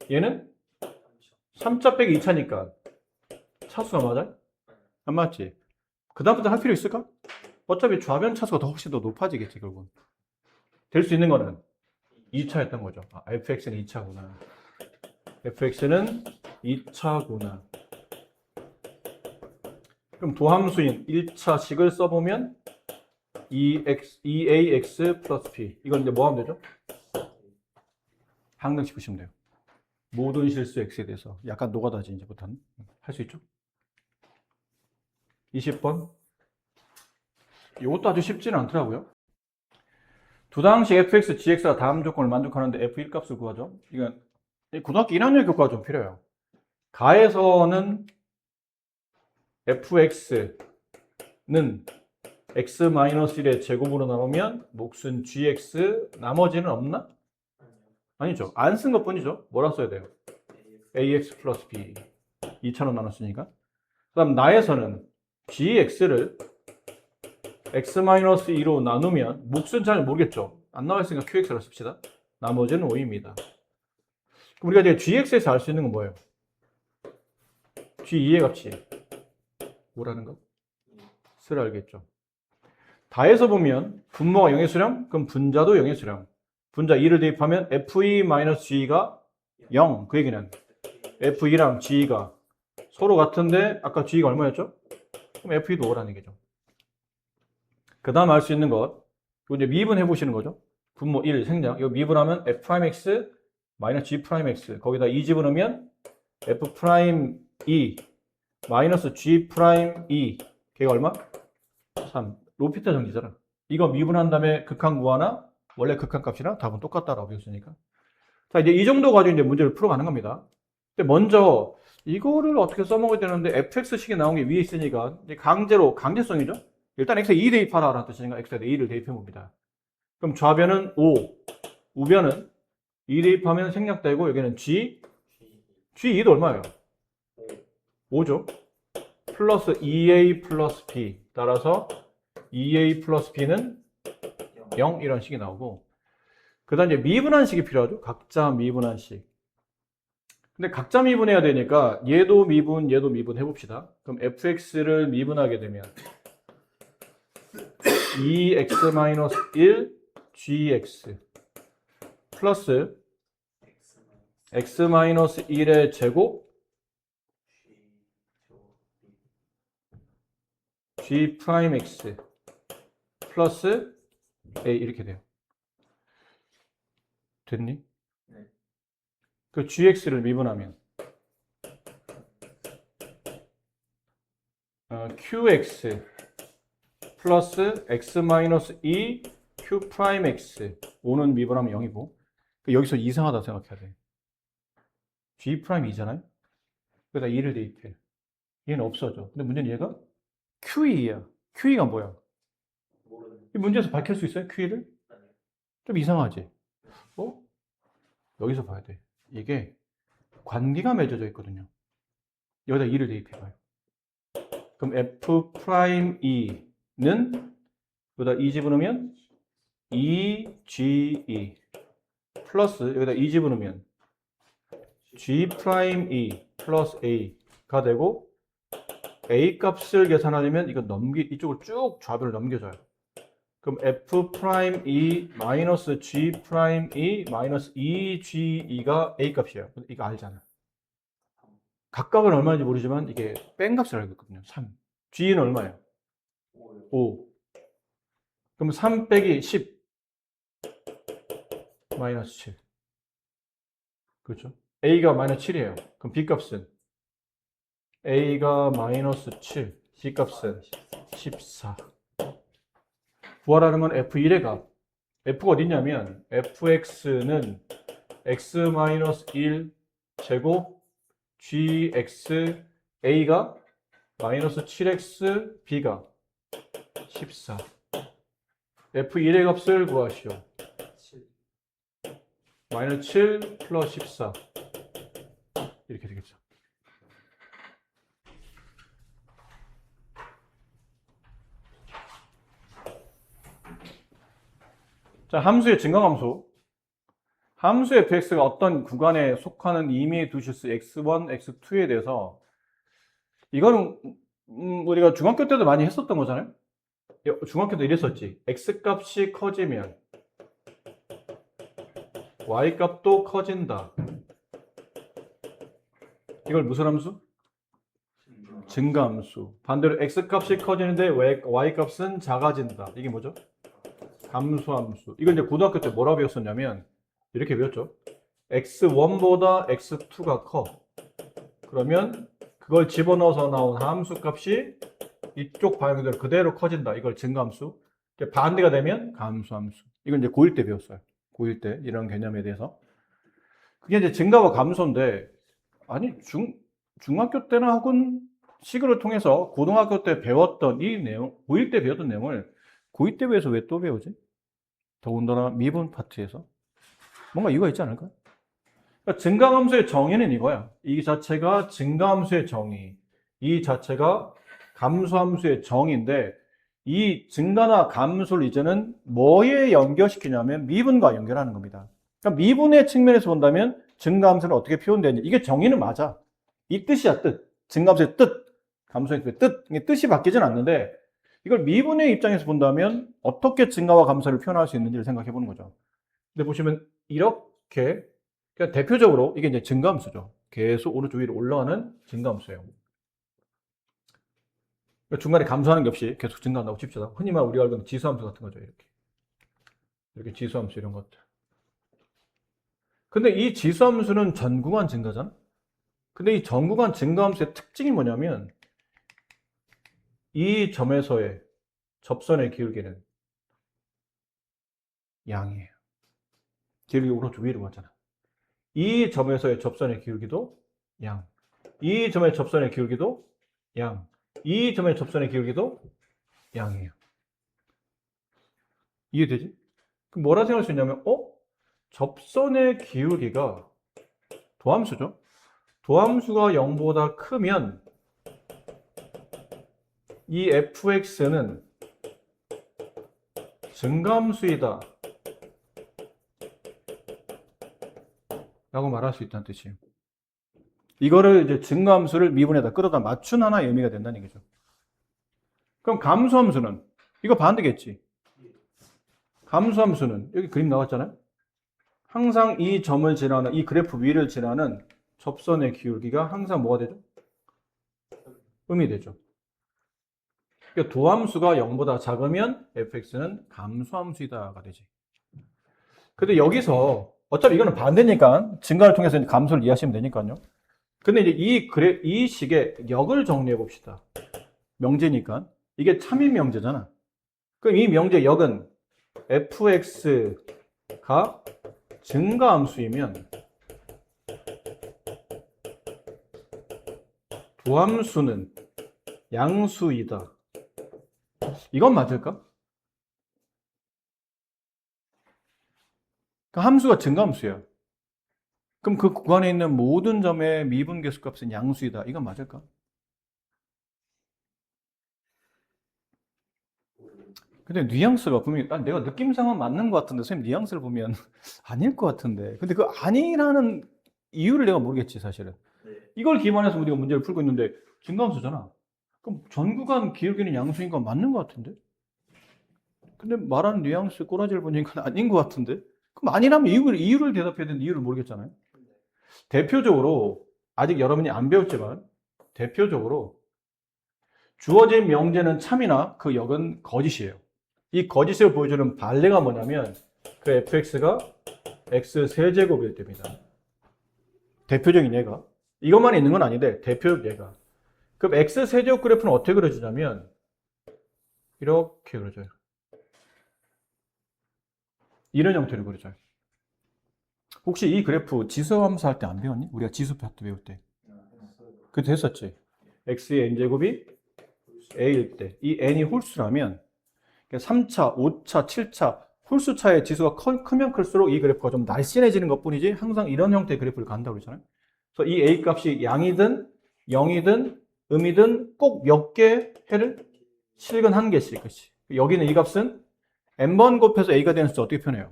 얘는 3차 빼기 2차니까 차수가 맞아요? 안 맞지? 그 다음부터 할 필요 있을까? 어차피 좌변 차수가 더 훨씬 더 높아지겠지, 결국은. 될 수 있는 거는 2차였던 거죠. 아, fx는 2차구나. fx는 2차구나. 그럼 도함수인 1차식을 써보면 2ax 플러스 b. 이건 이제 뭐 하면 되죠? 항등 짚으시면 돼요. 모든 실수 x에 대해서 약간 노가다지 이제부터는. 할 수 있죠? 20번. 이것도 아주 쉽지는 않더라고요. 두 당시 fx, gx가 다음 조건을 만족하는데 f1 값을 구하죠. 이건 고등학교 1학년 교과가 좀 필요해요. 가에서는 fx는 x-1의 제곱으로 나오면 몫은 gx, 나머지는 없나? 아니죠. 안 쓴 것 뿐이죠. 뭐라 써야 돼요? ax 플러스 b. 2차로 나눴으니까. 그 다음 나에서는 gx를 x-2로 나누면 몫은 잘 모르겠죠. 안 나와 있으니까 qx로 씁시다. 나머지는 5입니다. 그럼 우리가 이제 gx에서 알 수 있는 건 뭐예요? g2의 값이 뭐라는 거? 스를 알겠죠. 다해서 보면 분모가 0의 수렴, 그럼 분자도 0의 수렴. 분자 2를 대입하면 f2-g가 0. 그 얘기는 f2랑 g가 서로 같은데 아까 g가 얼마였죠? 그럼 f2도 5라는 얘기죠. 그 다음 알 수 있는 것, 이거 이제 미분해 보시는 거죠. 분모 1 생략. 이거 미분하면 f'x g'x. 거기다 2 집어넣으면 f'2 g'e. 걔가 얼마? 3. 로피터 정리잖아. 이거 미분한 다음에 극한 구하나 원래 극한값이랑 답은 똑같다라고 배웠으니까. 자, 이제 이 정도 가지고 이제 문제를 풀어가는 겁니다. 근데 먼저 이거를 어떻게 써먹어야 되는데 fx식이 나온 게 위에 있으니까 이제 강제성이죠. 일단 x에 2 대입하라 라는 뜻이니까 x에 2를 대입해 봅니다. 그럼 좌변은 5, 우변은 2 대입하면 생략되고 여기는 g2도 얼마예요? 5죠. 플러스 2a 플러스 b. 따라서 2a 플러스 b는 0 이런 식이 나오고, 그 다음 이제 미분한 식이 필요하죠. 각자 미분한 식. 근데 각자 미분해야 되니까 얘도 미분, 얘도 미분 해봅시다. 그럼 fx를 미분하게 되면 2x-1 gx 플러스 x-1의 제곱 g'x 플러스 a 이렇게 돼요. 됐니? 네. 그 gx를 미분하면 qx 플러스 x-2 q'x 5는 미분하면 0이고 여기서 이상하다 생각해야 돼. g'이잖아요. 그래서 2를 대입해. 얘는 없어져. 근데 문제는 얘가 qe야. qe가 뭐야? 이 문제에서 밝힐 수 있어요? qe를? 좀 이상하지? 여기서 봐야 돼. 이게 관계가 맺어져 있거든요. 여기다 2를 대입해봐요. 그럼 f'E는 여기다 2 집어넣으면 2GE 플러스 여기다 2 집어넣으면 G'E 플러스 A가 되고 A 값을 계산하려면 이거 이쪽을 쭉 좌변을 넘겨줘요. 그럼 f'E 마이너스 G'E 마이너스 2GE가 A 값이에요. 이거 알잖아. 각각은 얼마인지 모르지만 이게 뺀 값을 알고 있거든요. 3. G는 얼마예요? 5. 그럼 3 빼기 10 마이너스 7. 그렇죠? A가 마이너스 7이에요. 그럼 B 값은 A가 마이너스 7, B 값은 14. 구하라는 건 F1의 값. F가 어디냐면 fx는 x-1 제곱 gx a가 마이너스 7x b가 14. F1의 값을 구하시오. 7. 마이너스 7 플러스 14 이렇게 되겠죠. 자, 함수의 증가함수. 함수 fx가 어떤 구간에 속하는 임의의 두 실수 x1, x2에 대해서 이거는 우리가 중학교 때도 많이 했었던 거잖아요. 중학교 때 이랬었지. x값이 커지면 y값도 커진다. 이걸 무슨 함수? 증가함수. 반대로 x값이 커지는데 y값은 작아진다. 이게 뭐죠? 감소함수. 이걸 이제 고등학교 때 뭐라고 배웠었냐면 이렇게 배웠죠. x1보다 x2가 커. 그러면 그걸 집어넣어서 나온 함수 값이 이쪽 방향대로 그대로 커진다. 이걸 증가함수. 반대가 되면 감소함수. 이걸 이제 고1 때 배웠어요. 고1 때 이런 개념에 대해서. 그게 이제 증가와 감소인데 아니 중학교 때나 혹은 시그를 통해서 고등학교 때 배웠던 이 내용, 고1 때 배웠던 내용을 고2 때 배워서 왜 또 배우지? 더군다나 미분 파트에서. 뭔가 이유가 있지 않을까? 그러니까 증가함수의 정의는 이거야. 이 자체가 증가함수의 정의, 이 자체가 감소함수의 정의인데 이 증가나 감소를 이제는 뭐에 연결시키냐면 미분과 연결하는 겁니다. 그러니까 미분의 측면에서 본다면 증가함수는 어떻게 표현되는지 이게 정의는 맞아. 이 뜻이야, 뜻. 증가함수의 뜻, 감소의 뜻. 이게 뜻이 바뀌진 않는데 이걸 미분의 입장에서 본다면 어떻게 증가와 감소를 표현할 수 있는지를 생각해 보는 거죠. 근데 보시면 이렇게 그냥 대표적으로 이게 이제 증가함수죠. 계속 오른쪽 위로 올라가는 증가함수예요. 그러니까 중간에 감소하는 게 없이 계속 증가한다고 칩시다. 흔히 말 우리가 알고 있는 지수함수 같은 거죠. 이렇게 지수함수 이런 것들. 근데 이 지수함수는 전 구간 증가잖아. 근데 이 전 구간 증가함수의 특징이 뭐냐면 이 점에서의 접선의 기울기는 양이에요. 기울기 오른쪽 위로 가잖아. 이 점에서의 접선의 기울기도 양. 이 점의 접선의 기울기도 양. 이 점의 접선의 기울기도 양이에요. 이해되지? 그럼 뭐라 생각할 수 있냐면, 접선의 기울기가 도함수죠? 도함수가 0보다 크면 이 fx는 증가함수이다 라고 말할 수 있다는 뜻이에요. 이거를 이제 증가함수를 미분에다 끌어다 맞춘 하나의 의미가 된다는 얘기죠. 그럼 감소함수는 이거 반대겠지. 감소함수는 여기 그림 나왔잖아요. 항상 이 점을 지나는 이 그래프 위를 지나는 접선의 기울기가 항상 뭐가 되죠? 음이 되죠. 그러니까 도함수가 0보다 작으면 fx는 감소함수이다가 되지. 근데 여기서 어차피 이거는 반대니까 증가를 통해서 이제 감소를 이해하시면 되니까요. 근데 이제 이 식의 역을 정리해 봅시다. 명제니까. 이게 참인 명제잖아. 그럼 이 명제 역은 fx가 증가함수이면 도함수는 양수이다. 이건 맞을까? 그 함수가 증가함수야. 그럼 그 구간에 있는 모든 점의 미분 계수값은 양수이다. 이건 맞을까? 근데 뉘앙스가 분명히 내가 느낌상은 맞는 것 같은데 선생님 뉘앙스를 보면 아닐 것 같은데 근데 그 아니라는 이유를 내가 모르겠지 사실은. 네. 이걸 기반해서 우리가 문제를 풀고 있는데 증가함수잖아. 그럼 전 구간 기울기는 양수인 건 맞는 것 같은데? 근데 말하는 뉘앙스 꼬라지를 보니까 아닌 것 같은데? 그럼 아니라면 이유를 대답해야 되는데 이유를 모르겠잖아요. 대표적으로 아직 여러분이 안 배웠지만 대표적으로 주어진 명제는 참이나 그 역은 거짓이에요. 이 거짓을 보여주는 반례가 뭐냐면 그 fx가 x세제곱일 때입니다. 대표적인 예가. 이것만 있는 건 아닌데 대표적 예가. 그럼 x세제곱 그래프는 어떻게 그려지냐면 이렇게 그려져요. 이런 형태로 그려져요. 혹시 이 그래프 지수함수 할 때 안 배웠니? 우리가 지수 파트 배울 때. 그때 했었지. x의 n제곱이 a일 때 이 n이 홀수라면 3차, 5차, 7차 홀수 차의 지수가 크면 클수록 이 그래프가 좀 날씬해지는 것뿐이지 항상 이런 형태의 그래프를 간다고 그러잖아요. 그래서 이 A 값이 양이든 0이든 음이든 꼭 몇 개 해를 실근 한 개씩. 그렇지. 여기는 이 값은 n번 곱해서 A가 되는 숫자 어떻게 표현해요?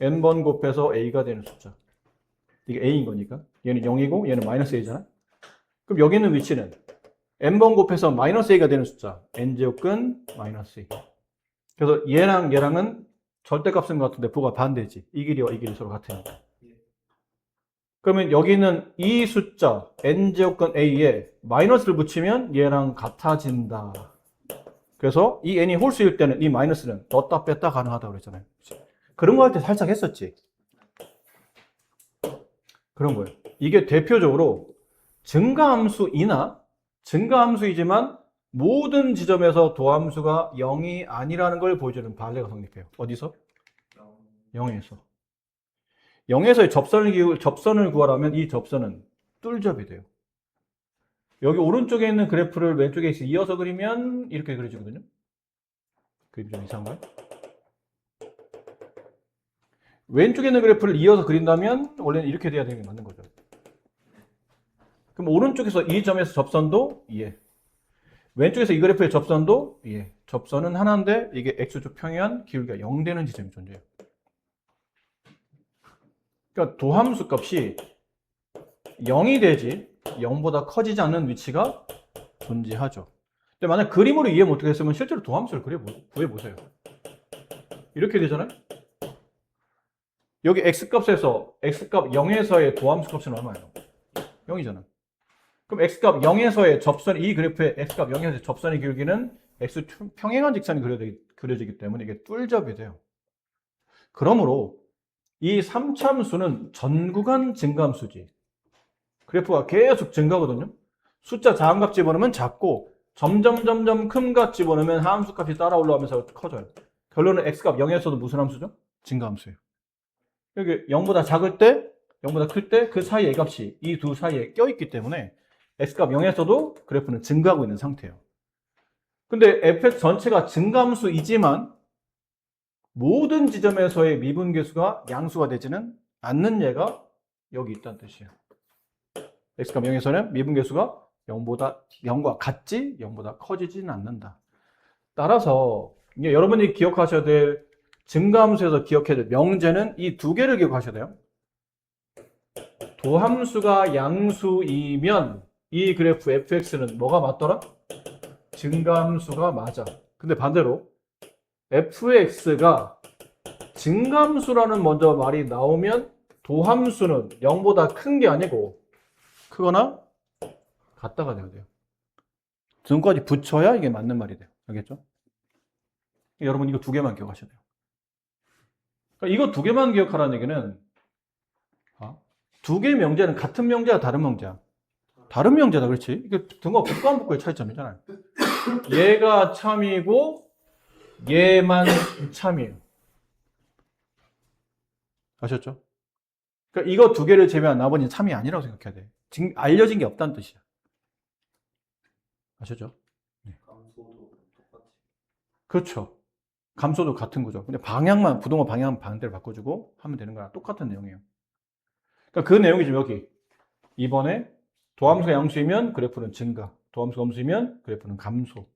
n번 곱해서 A가 되는 숫자. 이게 A인 거니까. 얘는 0이고 얘는 마이너스 A잖아. 그럼 여기 있는 위치는 n번 곱해서 마이너스 A가 되는 숫자. n제곱근 마이너스 A. 그래서 얘랑 얘랑은 절대값인 것 같은데 부가 반대지. 이 길이와 이 길이 서로 같으니까. 그러면 여기는 이 숫자 n제곱근 A에 마이너스를 붙이면 얘랑 같아진다. 그래서 이 n이 홀수일 때는 이 마이너스는 넣었다 뺐다 가능하다고 그랬잖아요. 그런 거 할 때 살짝 했었지. 그런 거예요. 이게 대표적으로 증가함수이지만 모든 지점에서 도함수가 0이 아니라는 걸 보여주는 판례가 성립해요. 어디서? 0에서. 0에서의 접선을 구하라면 이 접선은 뚫접이 돼요. 여기 오른쪽에 있는 그래프를 왼쪽에 이어서 그리면 이렇게 그려지거든요. 그림이 좀 이상한가요? 왼쪽에 있는 그래프를 이어서 그린다면 원래는 이렇게 돼야 되는 게 맞는 거죠. 그럼 오른쪽에서 이 점에서 접선도 예. 왼쪽에서 이 그래프의 접선도 예. 접선은 하나인데 이게 x축 평행한 기울기가 0 되는 지점이 존재해요. 그러니까 도함수 값이 0이 되지 0보다 커지지 않는 위치가 존재하죠. 근데 만약 그림으로 이해 못하겠으면 실제로 도함수를 구해보세요. 이렇게 되잖아요. 여기 x값에서 x값 0에서의 도함수 값은 얼마예요? 0이잖아. 그럼 x값 0에서의 접선, 이 그래프의 x값 0에서의 접선의 기울기는 x 평행한 직선이 그려지기 때문에 이게 뚫접이 돼요. 그러므로 이 3참수는 전구간 증가함수지. 그래프가 계속 증가거든요. 숫자 작은 값 집어넣으면 작고 점점 큰 값 집어넣으면 함수 값이 따라 올라가면서 커져요. 결론은 x값 0에서도 무슨 함수죠? 증가함수예요. 여기 0보다 작을 때, 0보다 클 때 그 사이의 값이 이 두 사이에 껴있기 때문에 x값 0에서도 그래프는 증가하고 있는 상태예요. 근데 fx 전체가 증가함수이지만 모든 지점에서의 미분계수가 양수가 되지는 않는 얘가 여기 있다는 뜻이에요. x값 0에서는 미분계수가 0과 같지 0보다 커지지는 않는다. 따라서 이게 여러분이 기억하셔야 될 증가함수에서 기억해야 될 명제는 이 두 개를 기억하셔야 돼요. 도함수가 양수이면 이 그래프 fx는 뭐가 맞더라? 증가함수가 맞아. 근데 반대로 fx가 증가함수라는 먼저 말이 나오면 도함수는 0보다 큰 게 아니고 크거나 같다가 돼야 돼요. 등까지 붙여야 이게 맞는 말이 돼요. 알겠죠? 여러분 이거 두 개만 기억하셔야 돼요. 그러니까 이거 두 개만 기억하라는 얘기는 두 개의 명제는 같은 명제야 다른 명제야? 다른 명제다. 그렇지? 이게 등과 복합 복구의 차이점이잖아요. 얘가 참이고 얘만 참이에요. 아셨죠? 그러니까 이거 두 개를 제외한 나머지는 참이 아니라고 생각해야 돼. 지금 알려진 게 없다는 뜻이야. 아셨죠? 감소도 똑같이. 그렇죠. 감소도 같은 거죠. 근데 방향만 부동호 방향 반대로 바꿔주고 하면 되는 거랑 똑같은 내용이에요. 그러니까 그 내용이 지금 여기 이번에 도함수가 양수이면 그래프는 증가, 도함수가 음수이면 그래프는 감소.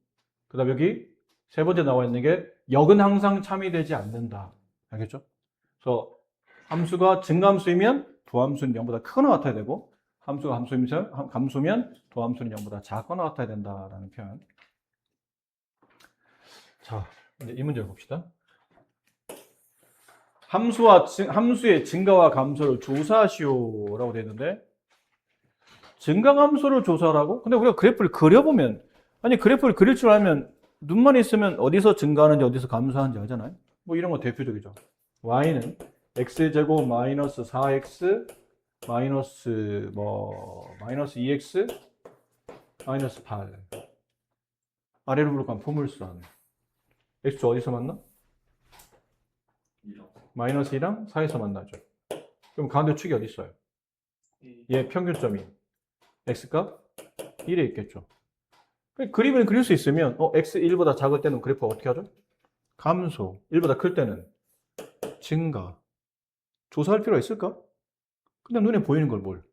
그다음 여기 세 번째 나와 있는 게 역은 항상 참이되지 않는다. 알겠죠? 그래서 함수가 증가함수이면 도함수는 0보다 크거나 같아야 되고 함수가 감수면 도함수는 0보다 작거나 같아야 된다라는 표현. 자, 이제 이 문제를 봅시다. 함수의 증가와 감소를 조사하시오라고 되어 있는데 증가 감소를 조사하라고? 근데 우리가 그래프를 그려보면 아니 그래프를 그릴 줄 알면 눈만 있으면 어디서 증가하는지 어디서 감소하는지 알잖아요. 뭐 이런 거 대표적이죠. y는 x제곱 마이너스 4x 마이너스 2x 마이너스 8 아래로 부록한 포물수란 x축 어디서 만나? 마이너스 2랑 4에서 만나죠. 그럼 가운데 축이 어디 있어요? 얘 평균점이 x값 1에 있겠죠. 그림을 그릴 수 있으면 x 1보다 작을 때는 그래프가 어떻게 하죠? 감소. 1보다 클 때는 증가. 조사할 필요가 있을까? 그냥 눈에 보이는 걸 뭘.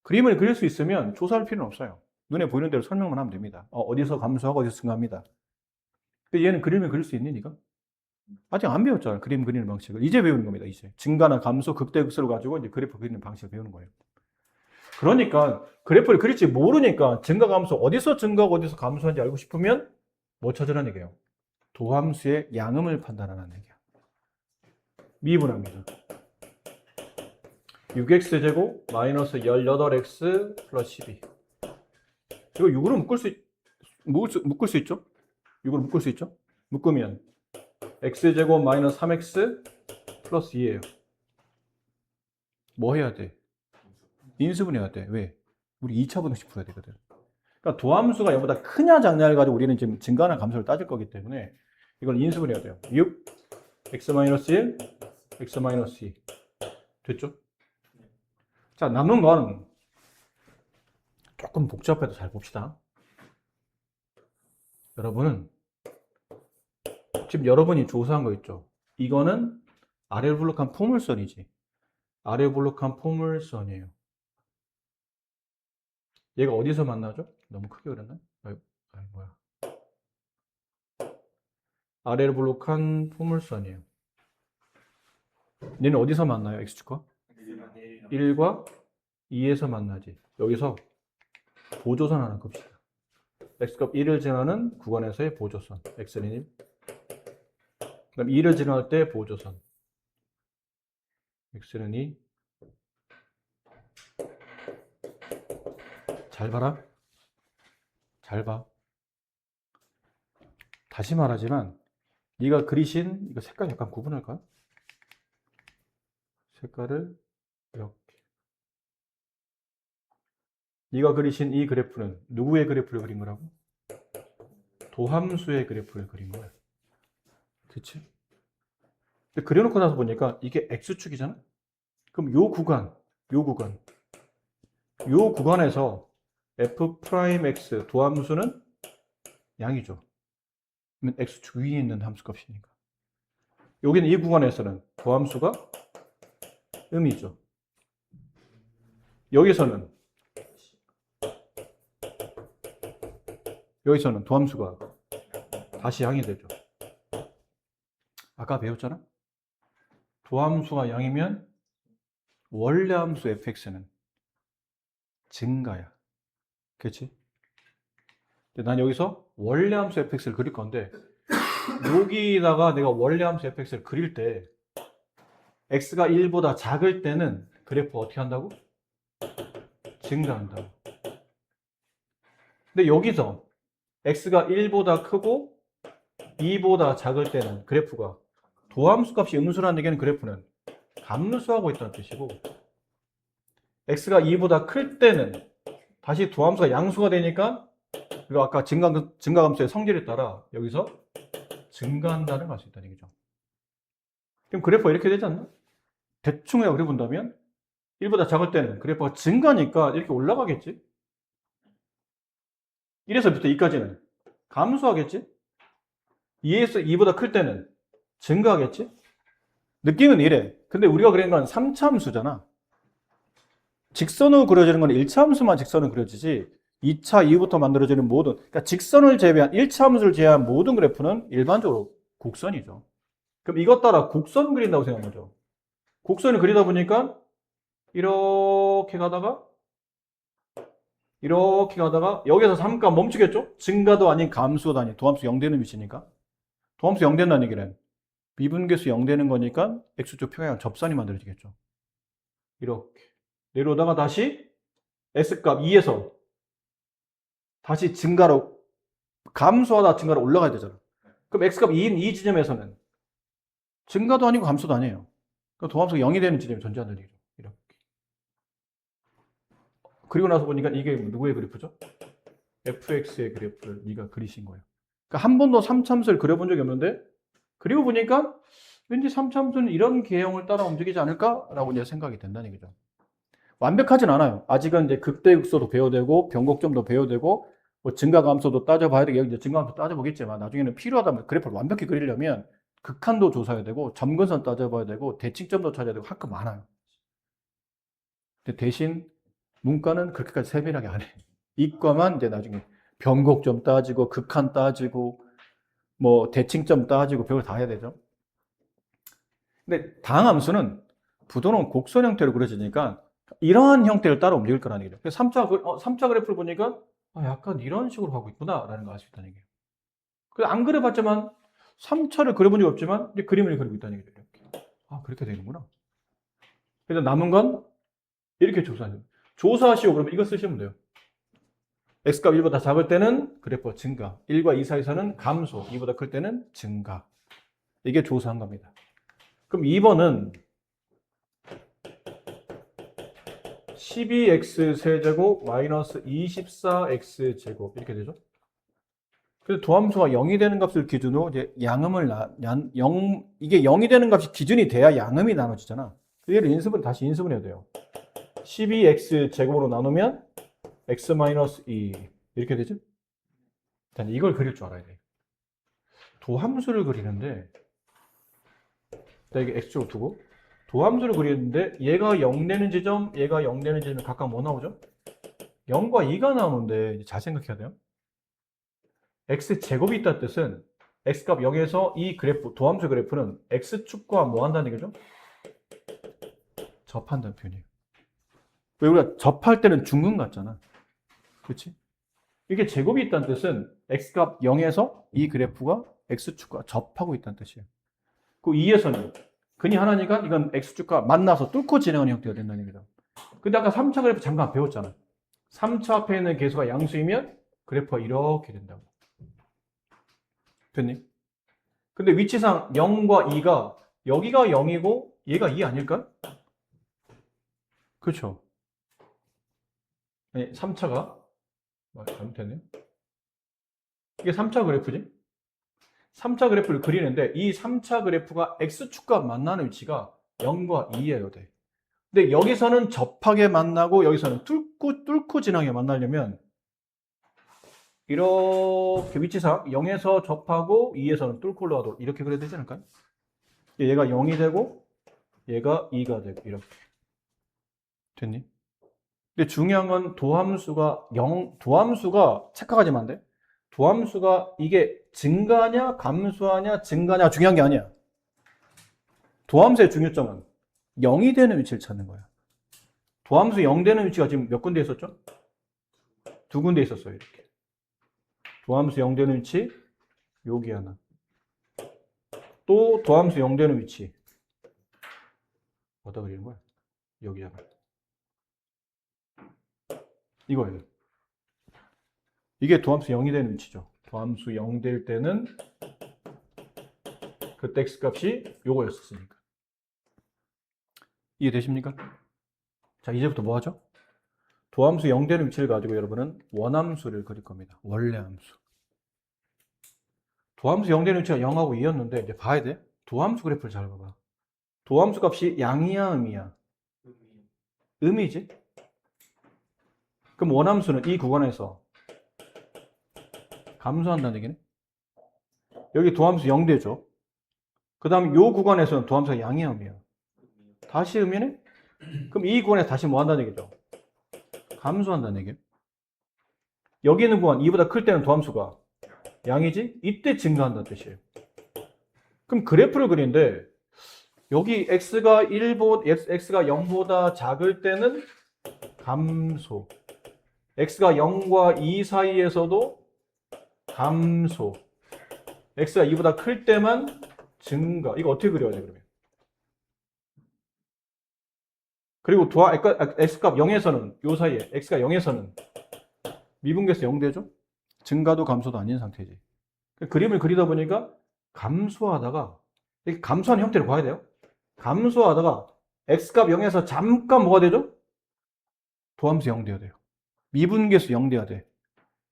그림을 그릴 수 있으면 조사할 필요는 없어요. 눈에 보이는 대로 설명만 하면 됩니다. 어디서 감소하고 어디서 증가합니다. 근데 얘는 그림을 그릴 수 있니, 니가? 아직 안 배웠잖아. 그림 그리는 방식을. 이제 배우는 겁니다, 이제. 증가나 감소, 극대극소를 가지고 이제 그래프 그리는 방식을 배우는 거예요. 그러니까 그래프를 그릴지 모르니까 증가, 감소, 어디서 증가하고 어디서 감소하는지 알고 싶으면 뭐 찾으라는 얘기예요? 도함수의 양음을 판단하라는 얘기야. 미분합니다. 6x제곱 마이너스 18x 플러스 12. 이거 6으로 묶을 수 있죠? 6으로 묶을 수 있죠? 묶으면 x제곱 마이너스 3x 플러스 2예요. 뭐 해야 돼? 인수분해해야 돼. 왜? 우리 2차 분식 풀어야 되거든. 그러니까 도함수가 얘보다 크냐 작냐를 가지고 우리는 지금 증가나 감소를 따질 거기 때문에 이걸 인수분해해야 돼요. 6, x-1, x-2. 됐죠? 자, 남은 건 조금 복잡해도 잘 봅시다. 여러분은 지금 여러분이 조사한 거 있죠? 이거는 아래로 블록한 포물선이지. 아래로 블록한 포물선이에요. 얘가 어디서 만나죠? 너무 크게 그렸나? 뭐야. 아래로 블록한 포물선이에요. 얘는 어디서 만나요? X축과? 1과 2에서 만나지. 여기서 보조선 하나 끕시다. X값 1을 지나는 구간에서의 보조선. X는 1. 그럼 2를 지나갈 때 보조선. X는 2. 잘 봐라. 잘 봐. 다시 말하지만 네가 그리신 이거 색깔 약간 구분할까요? 색깔을 이렇게. 네가 그리신 이 그래프는 누구의 그래프를 그린 거라고? 도함수의 그래프를 그린 거야. 그치? 근데 그려놓고 나서 보니까 이게 X축이잖아? 그럼 요 구간에서 F'X 도함수는 양이죠. 그러면 X축 위에 있는 함수값이니까. 여기는 이 구간에서는 도함수가 음이죠. 여기서는 도함수가 다시 양이 되죠. 아까 배웠잖아? 도함수가 양이면 원래 함수 fx는 증가야. 그렇지? 근데 난 여기서 원래 함수 fx를 그릴 건데 여기다가 내가 원래 함수 fx를 그릴 때 x가 1보다 작을 때는 그래프 어떻게 한다고? 증가한다고. 근데 여기서 x가 1보다 크고 2보다 작을 때는 그래프가 도함수 값이 음수라는 얘기는 그래프는 감수하고 있다는 뜻이고 x가 2보다 클 때는 다시 도함수가 양수가 되니까 그리고 아까 증가감수의 성질에 따라 여기서 증가한다는 걸 알 수 있다는 얘기죠. 그럼 그래프가 이렇게 되지 않나? 대충 그려 본다면 1보다 작을 때는 그래프가 증가니까 이렇게 올라가겠지? 1에서부터 2까지는 감소하겠지? 2에서 2보다 클 때는 증가하겠지? 느낌은 이래. 근데 우리가 그린 건 3차 함수잖아. 직선으로 그려지는 건 1차 함수만 직선으로 그려지지 2차 이후부터 만들어지는 모든 그러니까 직선을 제외한 1차 함수를 제외한 모든 그래프는 일반적으로 곡선이죠. 그럼 이것 따라 곡선 그린다고 생각하죠. 곡선을 그리다 보니까 이렇게 가다가 여기서 3값 멈추겠죠? 증가도 아닌 감소도 아닌 도함수 0되는 위치니까 도함수 0된다는 얘기는 미분계수 0되는 거니까 x축 평행한 접선이 만들어지겠죠. 이렇게 내려오다가 다시 S값 2에서 다시 증가로 감소하다 증가로 올라가야 되잖아. 그럼 X값 2인 이 지점에서는 증가도 아니고 감소도 아니에요. 그럼 도함수가 0이 되는 지점이 존재한다는 얘기죠. 이렇게. 그리고 나서 보니까 이게 누구의 그래프죠? fx의 그래프를 네가 그리신 거예요. 그러니까 한 번도 3참수를 그려본 적이 없는데 그리고 보니까 왠지 3참수는 이런 개형을 따라 움직이지 않을까라고 이제 생각이 된다는 얘기죠. 완벽하진 않아요. 아직은 이제 극대극소도 배워야 되고 변곡점도 배워야 되고 뭐 증가감소도 따져봐야 되고, 여기 이제 증가감소 따져보겠지만, 나중에는 필요하다면 그래프를 완벽히 그리려면 극한도 조사해야 되고, 점근선 따져봐야 되고, 대칭점도 찾아야 되고, 할 거 많아요. 근데 대신 문과는 그렇게까지 세밀하게 안 해. 이과만 이제 나중에 변곡점 따지고, 극한 따지고, 뭐 대칭점 따지고, 별걸 다 해야 되죠. 근데 다항함수는 부도는 곡선 형태로 그려지니까 이러한 형태를 따라 움직일 거라는 얘기죠. 그래서 3차 그래프를 보니까 약간 이런 식으로 가고 있구나라는 걸 알 수 있다는 얘기예요. 그래서 안 그려봤지만 3차를 그려본 적이 없지만 이제 그림을 그리고 있다는 얘기죠. 이렇게. 그렇게 되는구나. 그래서 남은 건 이렇게 조사하는 거예요. 조사하시오 그러면 이거 쓰시면 돼요. x값 1보다 작을 때는 그래프 증가, 1과 2 사이에서는 감소, 2보다 클 때는 증가. 이게 조사한 겁니다. 그럼 2번은 12x 세제곱 마이너스 24x 제곱 이렇게 되죠. 그래서 도함수가 0이 되는 값을 기준으로 이제 양음을 이게 0이 되는 값이 기준이 돼야 양음이 나눠지잖아. 얘를 다시 인수분해야 돼요. 12x 제곱으로 나누면 x 마이너스 2 이렇게 되죠. 일단 이걸 그릴 줄 알아야 돼. 도함수를 그리는데 이게 x축을 두고 도함수를 그리는데 얘가 0 되는 지점, 얘가 0 되는 지점에 각각 뭐 나오죠? 0과 2가 나오는데 잘 생각해야 돼요. x제곱이 있다는 뜻은 x값 0에서 이 그래프, 도함수 그래프는 x축과 뭐 한다는 얘기죠? 접한다는 표현이에요. 왜 우리가 접할 때는 중근 같잖아. 그렇지? 이게 제곱이 있다는 뜻은 x값 0에서 이 그래프가 x축과 접하고 있다는 뜻이에요. 그 2에서는 근이 하나니까 이건 x축과 만나서 뚫고 진행하는 형태가 된다는 얘기죠. 근데 아까 3차 그래프 잠깐 배웠잖아. 3차 앞에 있는 계수가 양수이면 그래프가 이렇게 된다고. 됐니? 근데 위치상 0과 2가 여기가 0이고 얘가 2 아닐까? 그렇죠. 아니, 3차가 잘못했네. 이게 3차 그래프지? 3차 그래프를 그리는데 이 3차 그래프가 x축과 만나는 위치가 0과 2예요. 돼. 근데 여기서는 접하게 만나고 여기서는 뚫고 지나게 만나려면 이렇게 위치상 0에서 접하고 2에서는 뚫고 올라가도록 이렇게 그려야 되지 않을까요? 얘가 0이 되고 얘가 2가 되고 이렇게. 됐니? 근데 중요한 건 도함수가 착각하지만 안 돼. 도함수가 이게 증가냐 감소하냐 증가냐 중요한 게 아니야. 도함수의 중요점은 0이 되는 위치를 찾는 거야. 도함수 0 되는 위치가 지금 몇 군데 있었죠? 2군데 있었어요. 이렇게. 도함수 0 되는 위치 여기 하나. 또 도함수 0 되는 위치 어디다 그리는 거야? 여기 하나. 이거예요. 이게 도함수 0이 되는 위치죠. 도함수 0 될 때는 그때 x값이 요거였었으니까. 이해되십니까? 자, 이제부터 뭐 하죠? 도함수 0 되는 위치를 가지고 여러분은 원함수를 그릴 겁니다. 원래함수. 도함수 0 되는 위치가 0하고 2였는데 이제 봐야 돼. 도함수 그래프를 잘 봐봐. 도함수 값이 양이야, 음이야? 음이지? 그럼 원함수는 이 구간에서 감소한다는 얘기네. 여기 도함수 0 되죠. 그 다음 요 구간에서는 도함수가 양이야, 음이야? 다시 음이네? 그럼 이 구간에서 다시 뭐 한다는 얘기죠? 감소한다는 얘기예요. 여기 있는 구간 2보다 클 때는 도함수가 양이지? 이때 증가한다는 뜻이에요. 그럼 그래프를 그리는데 여기 x가 0보다 작을 때는 감소. x가 0과 2 사이에서도 감소. x가 2보다 클 때만 증가. 이거 어떻게 그려야 돼, 그러면? 그리고 x값 0에서는 요 사이에 x가 0에서는 미분계에서 0 되죠? 증가도 감소도 아닌 상태지. 그림을 그리다 보니까 감소하다가 이렇게 감소하는 형태를 봐야 돼요. 감소하다가 x값 0에서 잠깐 뭐가 되죠? 도함수 0 돼야 돼요. 미분계수 0 돼야 돼.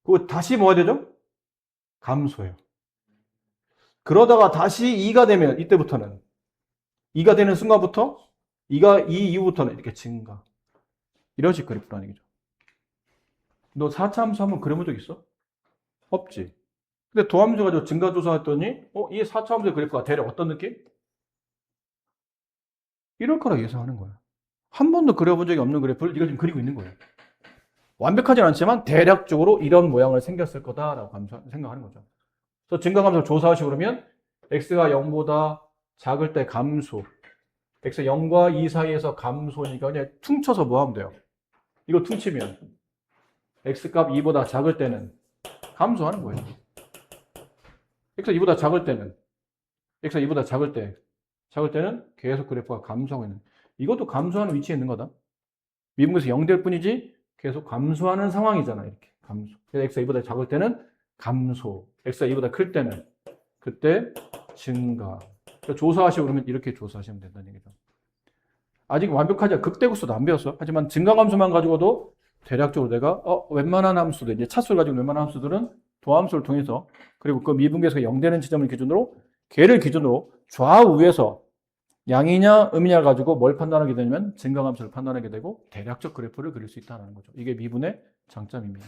그리고 다시 뭐가 되죠? 감소해요. 그러다가 다시 2가 되면 이때부터는 2가 되는 순간부터 2가 2 이후부터는 이렇게 증가. 이런 식 그래프라는 얘기죠. 너 4차 함수 한번 그려본 적 있어? 없지. 근데 도함수 가지고 증가 조사했더니 이 4차함수의 그래프가 대략 어떤 느낌? 이럴 거라 예상하는 거야. 한 번도 그려본 적이 없는 그래프를 네가 지금 그리고 있는 거예요. 완벽하진 않지만 대략적으로 이런 모양을 생겼을 거다라고 생각하는 거죠. 그래서 증가감소를 조사하시고 그러면 x가 0보다 작을 때 감소, x 0과 2 사이에서 감소니까 그냥 퉁쳐서 뭐 하면 돼요? 이거 퉁치면 x값 2보다 작을 때는 감소하는 거예요. x가 2보다 작을 때는 x가 2보다 작을 때는 계속 그래프가 감소하고 있는, 이것도 감소하는 위치에 있는 거다. 미분에서 0될 뿐이지 계속 감소하는 상황이잖아. 이렇게 감소. 그래서 x가 2보다 작을 때는 감소, x가 2보다 클 때는 그때 증가. 그러니까 조사하시고 그러면 이렇게 조사하시면 된다는 얘기죠. 아직 완벽하지, 극대국수도 안 배웠어. 하지만 증가함수만 가지고도 대략적으로 내가 웬만한 함수들, 이제 차수를 가지고 웬만한 함수들은 도함수를 통해서, 그리고 그 미분계에서 0되는 지점을 기준으로, 걔를 기준으로 좌우에서 양이냐 음이냐 가지고 뭘 판단하게 되냐면 증가함수를 판단하게 되고 대략적 그래프를 그릴 수 있다는 거죠. 이게 미분의 장점입니다.